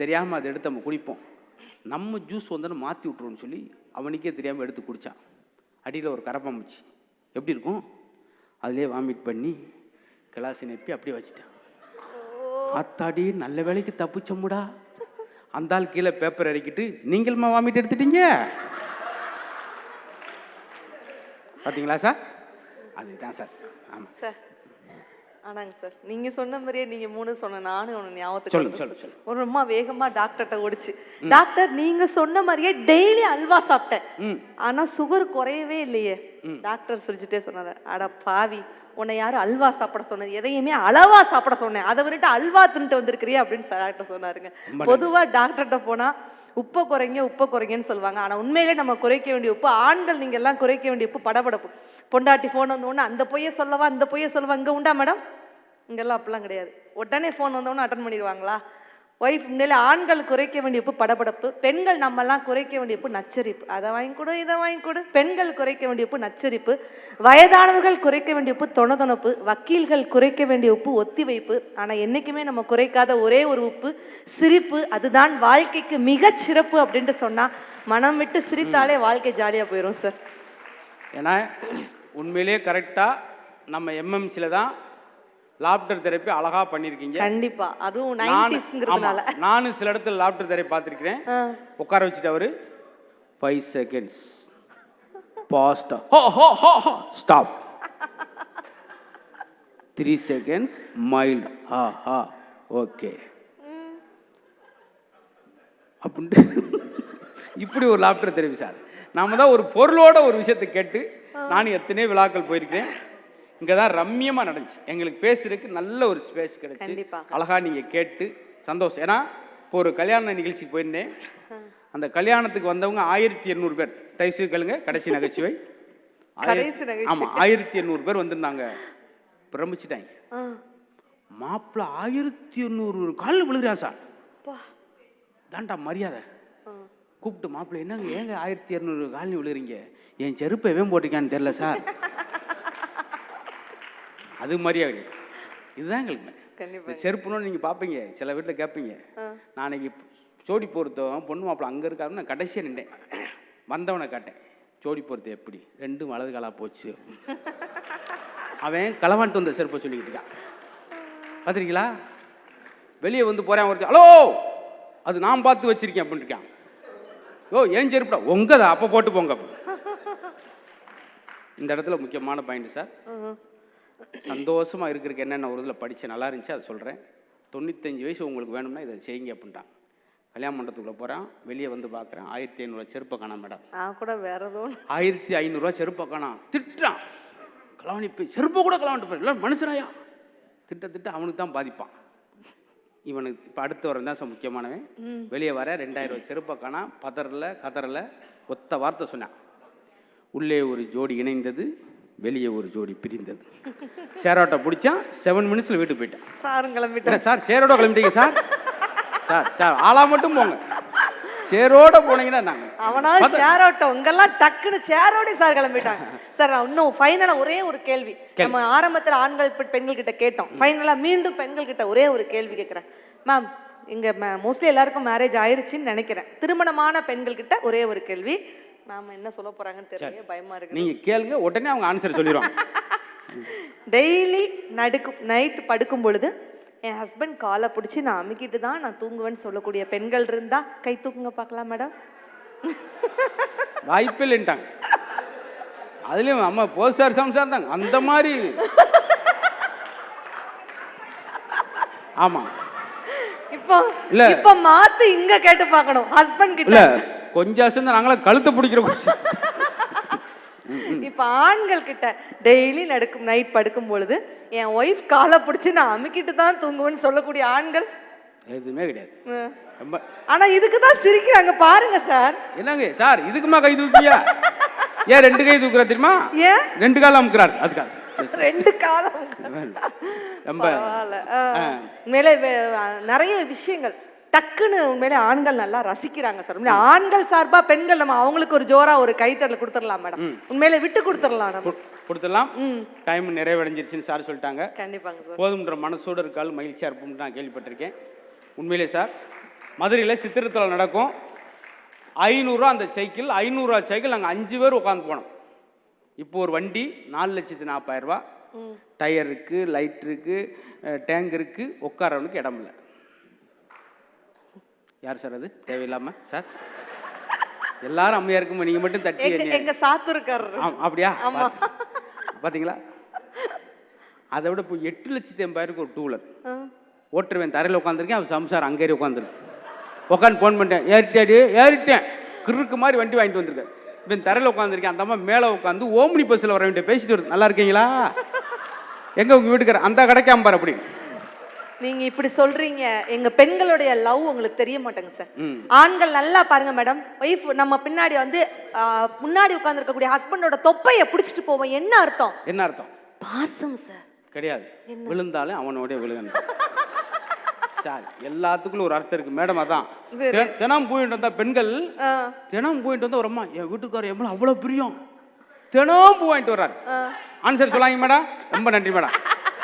தெரியாமல் அதை எடுத்து நம்ம குடிப்போம், நம்ம ஜூஸ் வந்தோன்னு மாற்றி விட்ருவோன்னு சொல்லி அவனுக்கே தெரியாமல் எடுத்து குடித்தான். அடியில் ஒரு கரப்பாம்பூச்சி எப்படி இருக்கும், அதிலே வாமிட் பண்ணி கிளாஸ் நெப்பி அப்படியே வச்சுட்டான். அத்தாடி நல்ல வேலைக்கு தப்பிச்சமுடா. அந்த ஆள் கீழே பேப்பர் இறக்கிட்டு, நீங்களுமா வாமிட் எடுத்துட்டீங்க பார்த்தீங்களா சார்? அதுதான் சார். ஆமாம் சார். ஆனாங்க சார், நீங்க சொன்ன மாதிரியே நீங்க 3 சொன்ன நானும் ஒன்று ஞாபகத்துக்கு சொல்லு. ஒரு ரொம்ப வேகமா டாக்டர்கிட்ட ஓடிச்சு. டாக்டர் நீங்க சொன்ன மாதிரியே டெய்லி அல்வா சாப்பிட்டேன், ஆனா சுகர் குறையவே இல்லையே. டாக்டர் சிரிச்சுட்டே சொன்னாரு, அட பாவி, உன்னை யாரும் அல்வா சாப்பிட சொன்னது, எதையுமே அளவா சாப்பிட சொன்னேன், அதை விட்டு அல்வா தின்ட்டு வந்திருக்கிறியா அப்படின்னு டாக்டர் சொன்னாருங்க. பொதுவா டாக்டர்கிட்ட போனா உப்பை குறைங்கன்னு சொல்லுவாங்க. ஆனா உண்மையிலே நம்ம குறைக்க வேண்டிய உப்பு, ஆண்கள் நீங்க எல்லாம் குறைக்க வேண்டிய உப்பு படபடப்பு. பொண்டாட்டி ஃபோன் வந்தோடனே அந்த பொய்யை சொல்லவா இங்கே உண்டா மேடம்? இங்கெல்லாம் அப்படிலாம் கிடையாது. உடனே ஃபோன் வந்தோடனே அட்டன் பண்ணிடுவாங்களா? ஒய்ஃப் முன்னில ஆண்கள் குறைக்க வேண்டிய உப்பு படபடப்பு, பெண்கள் நம்மெல்லாம் குறைக்க வேண்டிய உப்பு நச்சரிப்பு. அதை வாங்கி கொடு, இதை வாங்கி கொடு. பெண்கள் குறைக்க வேண்டிய உப்பு நச்சரிப்பு, வயதானவர்கள் குறைக்க வேண்டிய உப்பு தொணதொணப்பு, வக்கீல்கள் குறைக்க வேண்டிய உப்பு ஒத்தி வைப்பு. ஆனால் என்றைக்குமே நம்ம குறைக்காத ஒரே ஒரு உப்பு சிரிப்பு. அதுதான் வாழ்க்கைக்கு மிகச் சிறப்பு அப்படின்ட்டு சொன்னால் மனம் விட்டு சிரித்தாலே வாழ்க்கை ஜாலியாக போயிடும் சார். ஏன்னா உண்மையிலே கரெக்டாக நம்ம எம்எம்சியில் தான் லாப்டர் தெரப்பி அழகா பண்ணிருக்கீங்க. கண்டிப்பா, அதுவும் 90ஸ்ங்கிறதுனால. நானும் சில இடத்துல லாப்டர் தெரப்பி பார்த்துருக்கிறேன். உட்கார வச்சுட்டு அவரு 5 seconds fast, stop, 3 seconds mild, okay அப்படின்ட்டு இப்படி ஒரு லாப்டர் தெரப்பி சார். நாம தான் ஒரு பொருளோட ஒரு விஷயத்தை கேட்டு, நானும் எத்தனை விழாக்கள் போயிருக்கேன். இங்கே தான் ரம்மியமாக நடந்துச்சு. எங்களுக்கு பேசுறதுக்கு நல்ல ஒரு ஸ்பேஸ் கிடைச்சி அழகா நீங்கள் கேட்டு சந்தோஷம். ஏன்னா இப்போ ஒரு கல்யாண நிகழ்ச்சிக்கு போயிருந்தேன். அந்த கல்யாணத்துக்கு வந்தவங்க 1800 பேர். தயவுசெய்து கேளுங்க, கடைசி நகைச்சுவை. ஆமாம், 1800 பேர் வந்திருந்தாங்க. பிரமிச்சிட்டாங்க. மாப்பிள்ள 1800 காலில் விழுகிறான் சார். தாண்டா மரியாதை. கூப்பிட்டு மாப்பிள்ள, என்னங்க ஏங்க 1200 காலனி விழுறீங்க? என் செருப்பை எவன் போட்டிருக்கான்னு தெரியல சார். அது மரியாதை. இதுதான் எங்களுக்கு செருப்புன்னு நீங்கள் பார்ப்பீங்க, சில வீட்டில் கேட்பீங்க. நாளைக்கு ஜோடி பொருத்தம் பொண்ணு மாப்பிள்ள அங்கே இருக்காருன்னு நான் கடைசியாக நின்றேன். வந்தவனை காட்டேன், ஜோடி பொருத்தம் எப்படி, 2 வலது காலாக போச்சு. அவன் களவான்ட்டு வந்த செருப்பை சொல்லிக்கிட்டு இருக்கான். பார்த்துருக்கீங்களா? வெளியே வந்து போகிறேன் ஒருத்தர், ஹலோ அது நான் பார்த்து வச்சிருக்கேன் அப்படின்னு இருக்கான். ஏன் செருப்புடா உங்கதா, அப்போ போட்டு போங்க. இந்த இடத்துல முக்கியமான பாயிண்ட் சார். சந்தோஷமாக இருக்கிறதுக்கு என்னென்ன ஒரு இதில் படித்து நல்லா இருந்துச்சு அதை சொல்கிறேன். 95 வயசு உங்களுக்கு வேணும்னா இதை செய்யுங்க அப்படின்ட்டான். கல்யாண மண்டபத்துக்குள்ளே போகிறான், வெளியே வந்து பார்க்குறேன் 1500 செருப்பை காணாம் மேடம். நான் கூட வேற ஏதோ 1500 செருப்பை காணாம். திட்டுறான், கலவாணி போய் செருப்பை கூட கலவான்ட்டு போய் இல்லை மனுஷனாயா திட்ட அவனுக்கு தான் பாதிப்பான். இவனுக்கு இப்போ அடுத்து வரன் தான் சார் முக்கியமானவன். வெளியே வர 2000 செருப்பை காணாம். கதறல ஒத்த வார்த்தை சொன்னான், உள்ளே ஒரு ஜோடி இணைந்தது, வெளியே ஒரு ஜோடி பிரிந்தது. சேரோட்டை பிடிச்சான், 7 மினிட்ஸில் வீட்டுக்கு போயிட்டான். சாரும் கிளம்பிட்டேன் சார். சேரோட கிளம்பிட்டீங்க சார்? சார் ஆளா மட்டும் போங்க, சேரோட போனீங்கன்னா நாங்கள் அவனா சேரோட்டம் உங்கெல்லாம் டக்குன்னு சேரோட சார் கிளம்பிட்டாங்க. சார் நான் இன்னும் ஃபைனலாக ஒரே ஒரு கேள்வி, நம்ம ஆரம்பத்தில் ஆண்கள் பெண்கள் கிட்ட கேட்டோம், ஃபைனலாக மீண்டும் பெண்கள் கிட்ட ஒரே ஒரு கேள்வி கேட்குறேன். மேம் இங்கே மோஸ்ட்லி எல்லாருக்கும் மேரேஜ் ஆயிடுச்சுன்னு நினைக்கிறேன். திருமணமான பெண்கள் கிட்ட ஒரே ஒரு கேள்வி. மேம் என்ன சொல்ல போறாங்கன்னு தெரியல, பயமா இருக்கு. நீங்க கேளுங்க, உடனே அவங்க ஆன்சர் சொல்லிடுவாங்க. டெய்லி நைட்டு படுக்கும் பொழுது என் ஹஸ்பண்ட் காலை பிடிச்சி நான் அமுக்கிட்டு தான் நான் தூங்குவேன்னு சொல்லக்கூடிய பெண்கள் இருந்தா கை தூக்குங்க பார்க்கலாம் மேடம். வாய்ப்பே இல்லைன்ட்டாங்க. அதுலயும் அம்மா போசார் சம்சார் தாங்க அந்த மாதிரி. ஆமா இப்ப மாத்து இங்க கேட்டு பார்க்கணும் ஹஸ்பண்ட் கிட்ட. கொஞ்சம் நாங்களா கழுத்தை பிடிக்கிற இப்ப ஆண்கள் கிட்ட டெய்லி நைட் படுக்கும் பொழுது என் ஒய்ஃப் காலை பிடிச்சி நான் அமுக்கிட்டு தான் தூங்குவேன்னு சொல்லக்கூடிய ஆண்கள் எதுவுமே கிடையாது. ரொம்ப ஆனா இதுக்கு தான் சிரிக்கிறாங்க பாருங்க சார். என்னங்க சார் இதுக்குமா கை தூக்கியா? ஏன் 2 கை தூக்குறா தெரியுமா? ஏன் 2 காலம் அமுக்குறாரு அதுக்காக. 2 காலம் ரொம்ப உண்மையிலே நிறைய விஷயங்கள் டக்குன்னு உண்மையிலே ஆண்கள் நல்லா ரசிக்கிறாங்க சார். உண்மையிலே ஆண்கள் சார்பா பெண்கள் நம்ம அவங்களுக்கு ஒரு ஜோரா ஒரு கைத்தட்டல் கொடுத்துடலாம் மேடம். உண்மையிலே விட்டு கொடுத்துடலாம் நம்ம கொடுத்துடலாம். டைம் நிறைவடைஞ்சிருச்சுன்னு சார் சொல்லிட்டாங்க. கண்டிப்பாங்க சார். போதும்ன்ற மனசோடு இருக்கால் மகிழ்ச்சியா இருப்போம்னு நான் கேள்விப்பட்டிருக்கேன். உண்மையிலே சார் மதுரையில் சித்திரத்தில் நடக்கும். 500 அந்த சைக்கிள், 500 சைக்கிள் நாங்கள் 5 பேர் உட்காந்து போனோம். இப்போ ஒரு வண்டி 4,40,000 டயர் இருக்கு, லைட் இருக்கு, டேங்க் இருக்கு, உட்காரவனுக்கு இடம் இல்லை. யார் சார் அது தேவையில்லாம சார்? எல்லாரும் அம்மையா இருக்கும், நீங்க மட்டும் தட்டி எங்க சாத்துருக்காரு. அப்படியா? பாத்தீங்களா? அதை விட இப்போ 8,80,000 ஒரு 2 வீலர் ஓட்டுருவேன். தரையில் உட்காந்துருக்கேன், அவன் சம்சாரம் அங்கேயே உட்காந்துருக்கு. உட்காந்து ஃபோன் பண்ணிட்டேன், ஏறிட்டேன் கிறுக்கு மாதிரி வண்டி வாங்கிட்டு வந்திருக்கேன். இப்போ தரையில் உட்காந்துருக்கேன், அந்த அம்மா மேலே உட்காந்து ஓம்னி பஸ்ஸில் வர வேண்டிய பேசிட்டு வருது. நல்லா இருக்கீங்களா? எங்கே உங்கள் வீட்டுக்கார அந்த கடைக்காம பாரு அப்படின்னு. நீங்க இப்படி சொல்றீங்க, எங்க பெண்களுடைய லவ் உங்களுக்கு தெரிய மாட்டேங்க சார். ஆண்கள் நல்லா பாருங்க மேடம், ஒய்ஃப் நம்ம பின்னாடி வந்து முன்னாடி உட்கார்ந்து இருக்கக்கூடிய ஹஸ்பண்டோட தொப்பையை பிடிச்சிட்டு போவோம். என்ன அர்த்தம்? என்ன அர்த்தம்? பாசம் சார். கிடையாது, விழுந்தாலும் அவனோட விழுகணும் சார். எல்லாத்துக்குள்ள ஒரு அர்த்தம் இருக்கு மேடம். அதான் தினம் போயிட்டு வந்தா பெண்கள், தினம் போயிட்டு வந்தா ஒரு அம்மா என் வீட்டுக்காரர் எவ்வளவு அவ்வளவு பிரியம், தினம் பூ வாங்கிட்டு வர்றாரு. ஆன்சர் சொல்லாங்க மேடம். ரொம்ப நன்றி மேடம்.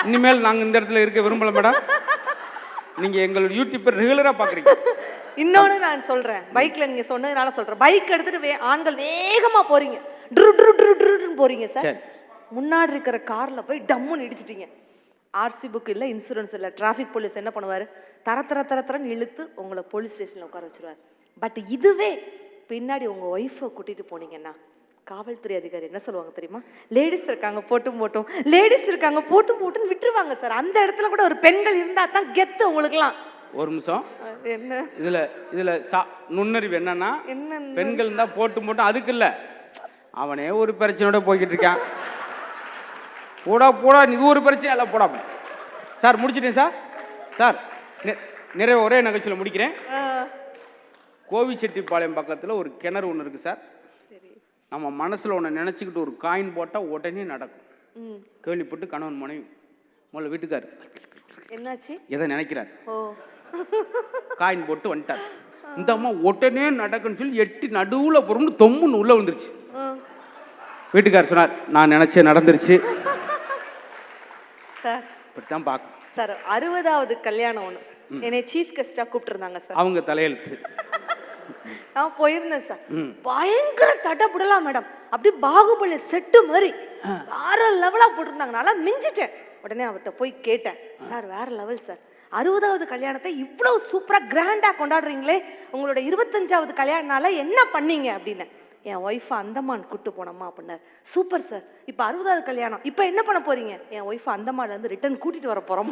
இனிமேல் நாங்க இந்த இடத்துல இருக்க விரும்பல மேடம். நீங்க எங்களோட யூடியூப் ரெகுலரா பாக்குறீங்க. இன்னொன்னு நான் சொல்றேன், பைக்ல நீங்க சொன்னதுனால சொல்றேன். பைக் எடுத்துட்டு ஆண்கள் வேகமா போறீங்க, ட்ரு ட்ரு ட்ரு ட்ருன்னு போறீங்க சார். முன்னாடி இருக்கிற கார்ல போய் டம்முன்னு இடிச்சிட்டீங்க. ஆர்சி புக் இல்லை, இன்சூரன்ஸ் இல்லை. டிராஃபிக் போலீஸ் என்ன பண்ணுவார்? தரன்னு இழுத்து உங்களை போலீஸ் ஸ்டேஷனில் உட்கார வச்சுருவார். பட் இதுவே பின்னாடி உங்கள் ஒய்ஃபை கூட்டிகிட்டு போனீங்கன்னா காவல்துறை அதிகாரி என்ன சொல்லுவாங்க தெரியுமா? லேடிஸ் இருக்காங்க போட்டும், லேடிஸ் இருக்காங்க போட்டுன்னு விட்டுருவாங்க சார். அந்த இடத்துல கூட ஒரு பெண்கள் இருந்தால் தான் கெத்து உங்களுக்குலாம். ஒரு நிமிஷம். என்ன இதுல நுண்ணறிவு என்னன்னா, பெண்கள் இருந்தால் போட்டு அதுக்கு இல்லை, அவனே ஒரு பிரச்சனையோட போய்கிட்டு இருக்கான். போடா இது ஒரு பிரச்சனை இல்லை, போடா சார். முடிச்சிட்டேன் சார். சார் நிறைய ஒரே நகைச்சுவை முடிக்கிறேன். கோவிச்செட்டிப்பாளையம் பக்கத்தில் ஒரு கிணறு ஒன்று இருக்குது சார். நம்ம மனசில் ஒன்று நினச்சிக்கிட்டு ஒரு காயின் போட்டால் உடனே நடக்கும். கேள்விப்பட்டு கணவன் மனைவி முதல்ல வீட்டுக்காரு என்னாச்சு எதை நினைக்கிறார், காயின் போட்டு வந்துட்டார். இந்த அம்மா உடனே நடக்குன்னு சொல்லி எட்டி நடுவில் பொறும்னு தொம்முன்னு உள்ளே வந்துருச்சு. வீட்டுக்காரர் சொன்னார், நான் நினச்சேன் நடந்துருச்சு சார். இப்படித்தான் பார்க்க சார். 60வது கல்யாணம் ஒன்று என்னை சீஃப் கெஸ்டா கூப்பிட்டுருந்தாங்க சார். அவங்க தலையெழுத்து. நான் போயிருந்தேன் சார். பயங்கர தட்டப்படலாம் மேடம், அப்படி பாகுபலி செட்டு மாதிரி வேற லெவலா போட்டிருந்தாங்க. நல்லா மிஞ்சிட்டேன். உடனே அவர்கிட்ட போய் கேட்டேன், சார் வேற லெவல் சார், 60வது கல்யாணத்தை இவ்வளவு சூப்பரா கிராண்டா கொண்டாடுறீங்களே, உங்களோட 25வது கல்யாணனால என்ன பண்ணீங்க அப்படின்னு. என் ஒய்ஃபை அந்தமான் கூட்டு போனோமா அப்படின்னாரு. Super sir. இப்போ 60வது கல்யாணம், இப்போ என்ன பண்ண போறீங்க? என் ஒய்ஃபை அந்தமான்ல இருந்து ரிட்டர்ன் கூட்டிட்டு வர போறோம்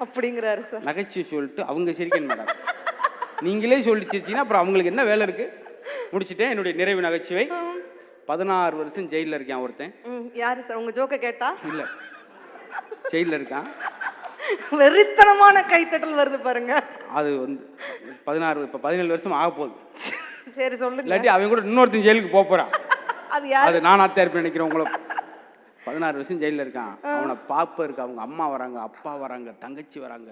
அப்படிங்கிறாரு சார். நகைச்சுவை சொல்லிட்டு அவங்க சிரிக்கணும் மேடம். நீங்களே சொல்லி சிரிச்சிங்கன்னா அப்புறம் அவங்களுக்கு என்ன வேலை இருக்கு? முடிச்சுட்டேன். என்னுடைய நிறைவு நகைச்சுவை. 16 வருஷம் ஜெயிலில் இருக்கேன் ஒருத்தன். யாரு சார்? உங்க ஜோக்க கேட்டா இல்லை, ஜெயிலில் இருக்கான். வெறித்தனமான கைத்தட்டல் வருது பாருங்க. அது வந்து 16 இப்போ 17 வருஷம் ஆக போகுது. சரி சொல்லுங்க. இல்லாட்டி அவன் கூட இன்னொருத்தன் ஜெயிலுக்கு போறான். அது யார்? அது நானா தேர்ப்பு நினைக்கிறேன். உங்களை 16 வருஷம் ஜெயிலில் இருக்கான். அவனை பாப்ப இருக்கு, அவங்க அம்மா வராங்க, அப்பா வராங்க, தங்கச்சி வராங்க,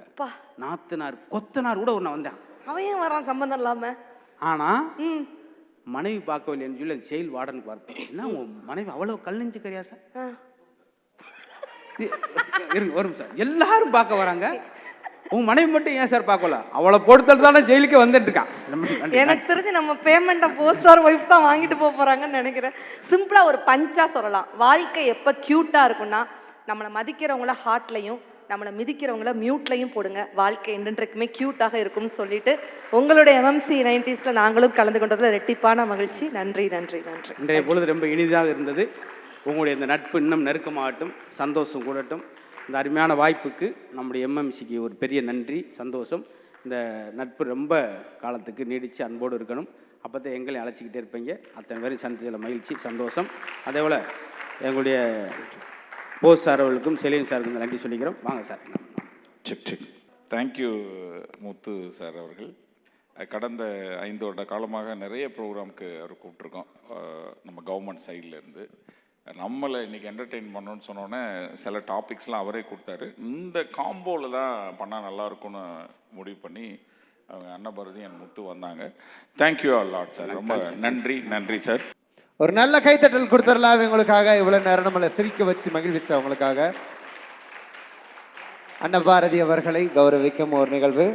நாத்தனார் கொத்தனார் கூட ஒன்று வந்தான். அவன் ஏன் வரான் சம்பந்தம் இல்லாம? ஆனா மனைவி பார்க்கவில்லைன்னு சொல்லி அந்த செயல் வார்டனுக்கு பார்த்தேன். என்ன உன் மனைவி அவ்வளவு கல் நெஞ்சு கரியா சார்? வரும் சார், எல்லாரும் பார்க்க வராங்க, உன் மனைவி மட்டும் ஏன் சார் பார்க்கல? அவளை பொறுத்தல் தானே ஜெயிலுக்கு வந்துட்டு இருக்கான். எனக்கு தெரிஞ்சு நம்ம பேமெண்ட்டை போஸ் சார் ஒய்ஃப் தான் வாங்கிட்டு போக போறாங்கன்னு நினைக்கிறேன். சிம்பிளா ஒரு பஞ்சா சொல்லலாம், வாழ்க்கை எப்போ கியூட்டா இருக்கும்னா நம்மளை மதிக்கிறவங்கள ஹார்ட்லையும் நம்மளை மிதிக்கிறவங்கள மியூட்லையும் போடுங்க. வாழ்க்கை என்றென்றைக்குமே கியூட்டாக இருக்கும்னு சொல்லிட்டு உங்களுடைய MMC 90s நாங்களும் கலந்து கொண்டதில் ரெட்டிப்பான மகிழ்ச்சி. நன்றி நன்றி நன்றி. இன்றைய பொழுது ரொம்ப இனிதாக இருந்தது. உங்களுடைய இந்த நட்பு இன்னும் நெருக்கமாகட்டும், சந்தோஷம் கூடட்டும். இந்த அருமையான வாய்ப்புக்கு நம்முடைய MMCக்கு ஒரு பெரிய நன்றி, சந்தோஷம். இந்த நட்பு ரொம்ப காலத்துக்கு நீடித்து அன்போடு இருக்கணும். அப்போ தான் எங்களையும் அழைச்சிக்கிட்டே இருப்பீங்க. அத்தனை பேரும் சந்தித்ததில் மகிழ்ச்சி, சந்தோஷம். அதே போல் எங்களுடைய போஸ் சார் அவர்களுக்கும் செலியன் சாருக்கும் நன்றி சொல்லிக்கிறோம். வாங்க சார். தேங்க்யூ முத்து சார் அவர்கள். கடந்த 5 வருட காலமாக நிறைய ப்ரோக்ராமுக்கு அவர் கூப்பிட்ருக்கோம். நம்ம கவர்மெண்ட் சைட்லேருந்து நம்மளை இன்றைக்கி என்டர்டெயின் பண்ணணும்னு சொன்னோன்னே சில டாபிக்ஸ்லாம் அவரே கொடுத்தாரு. இந்த காம்போவில் தான் பண்ணால் நல்லாயிருக்கும்னு முடிவு பண்ணி அவங்க அன்னபாரதி என் முத்து வந்தாங்க. Thank you all lot sir. ரொம்ப நன்றி சார். ஒரு நல்ல கைத்தட்டல் கொடுத்துடலாம் இவங்களுக்காக. இவ்வளோ நேரம் நம்மளை சிரிக்க வச்சு மகிழ்விச்சு அவங்களுக்காக அன்னபாரதி அவர்களை கௌரவிக்கும் ஒரு நிகழ்வு.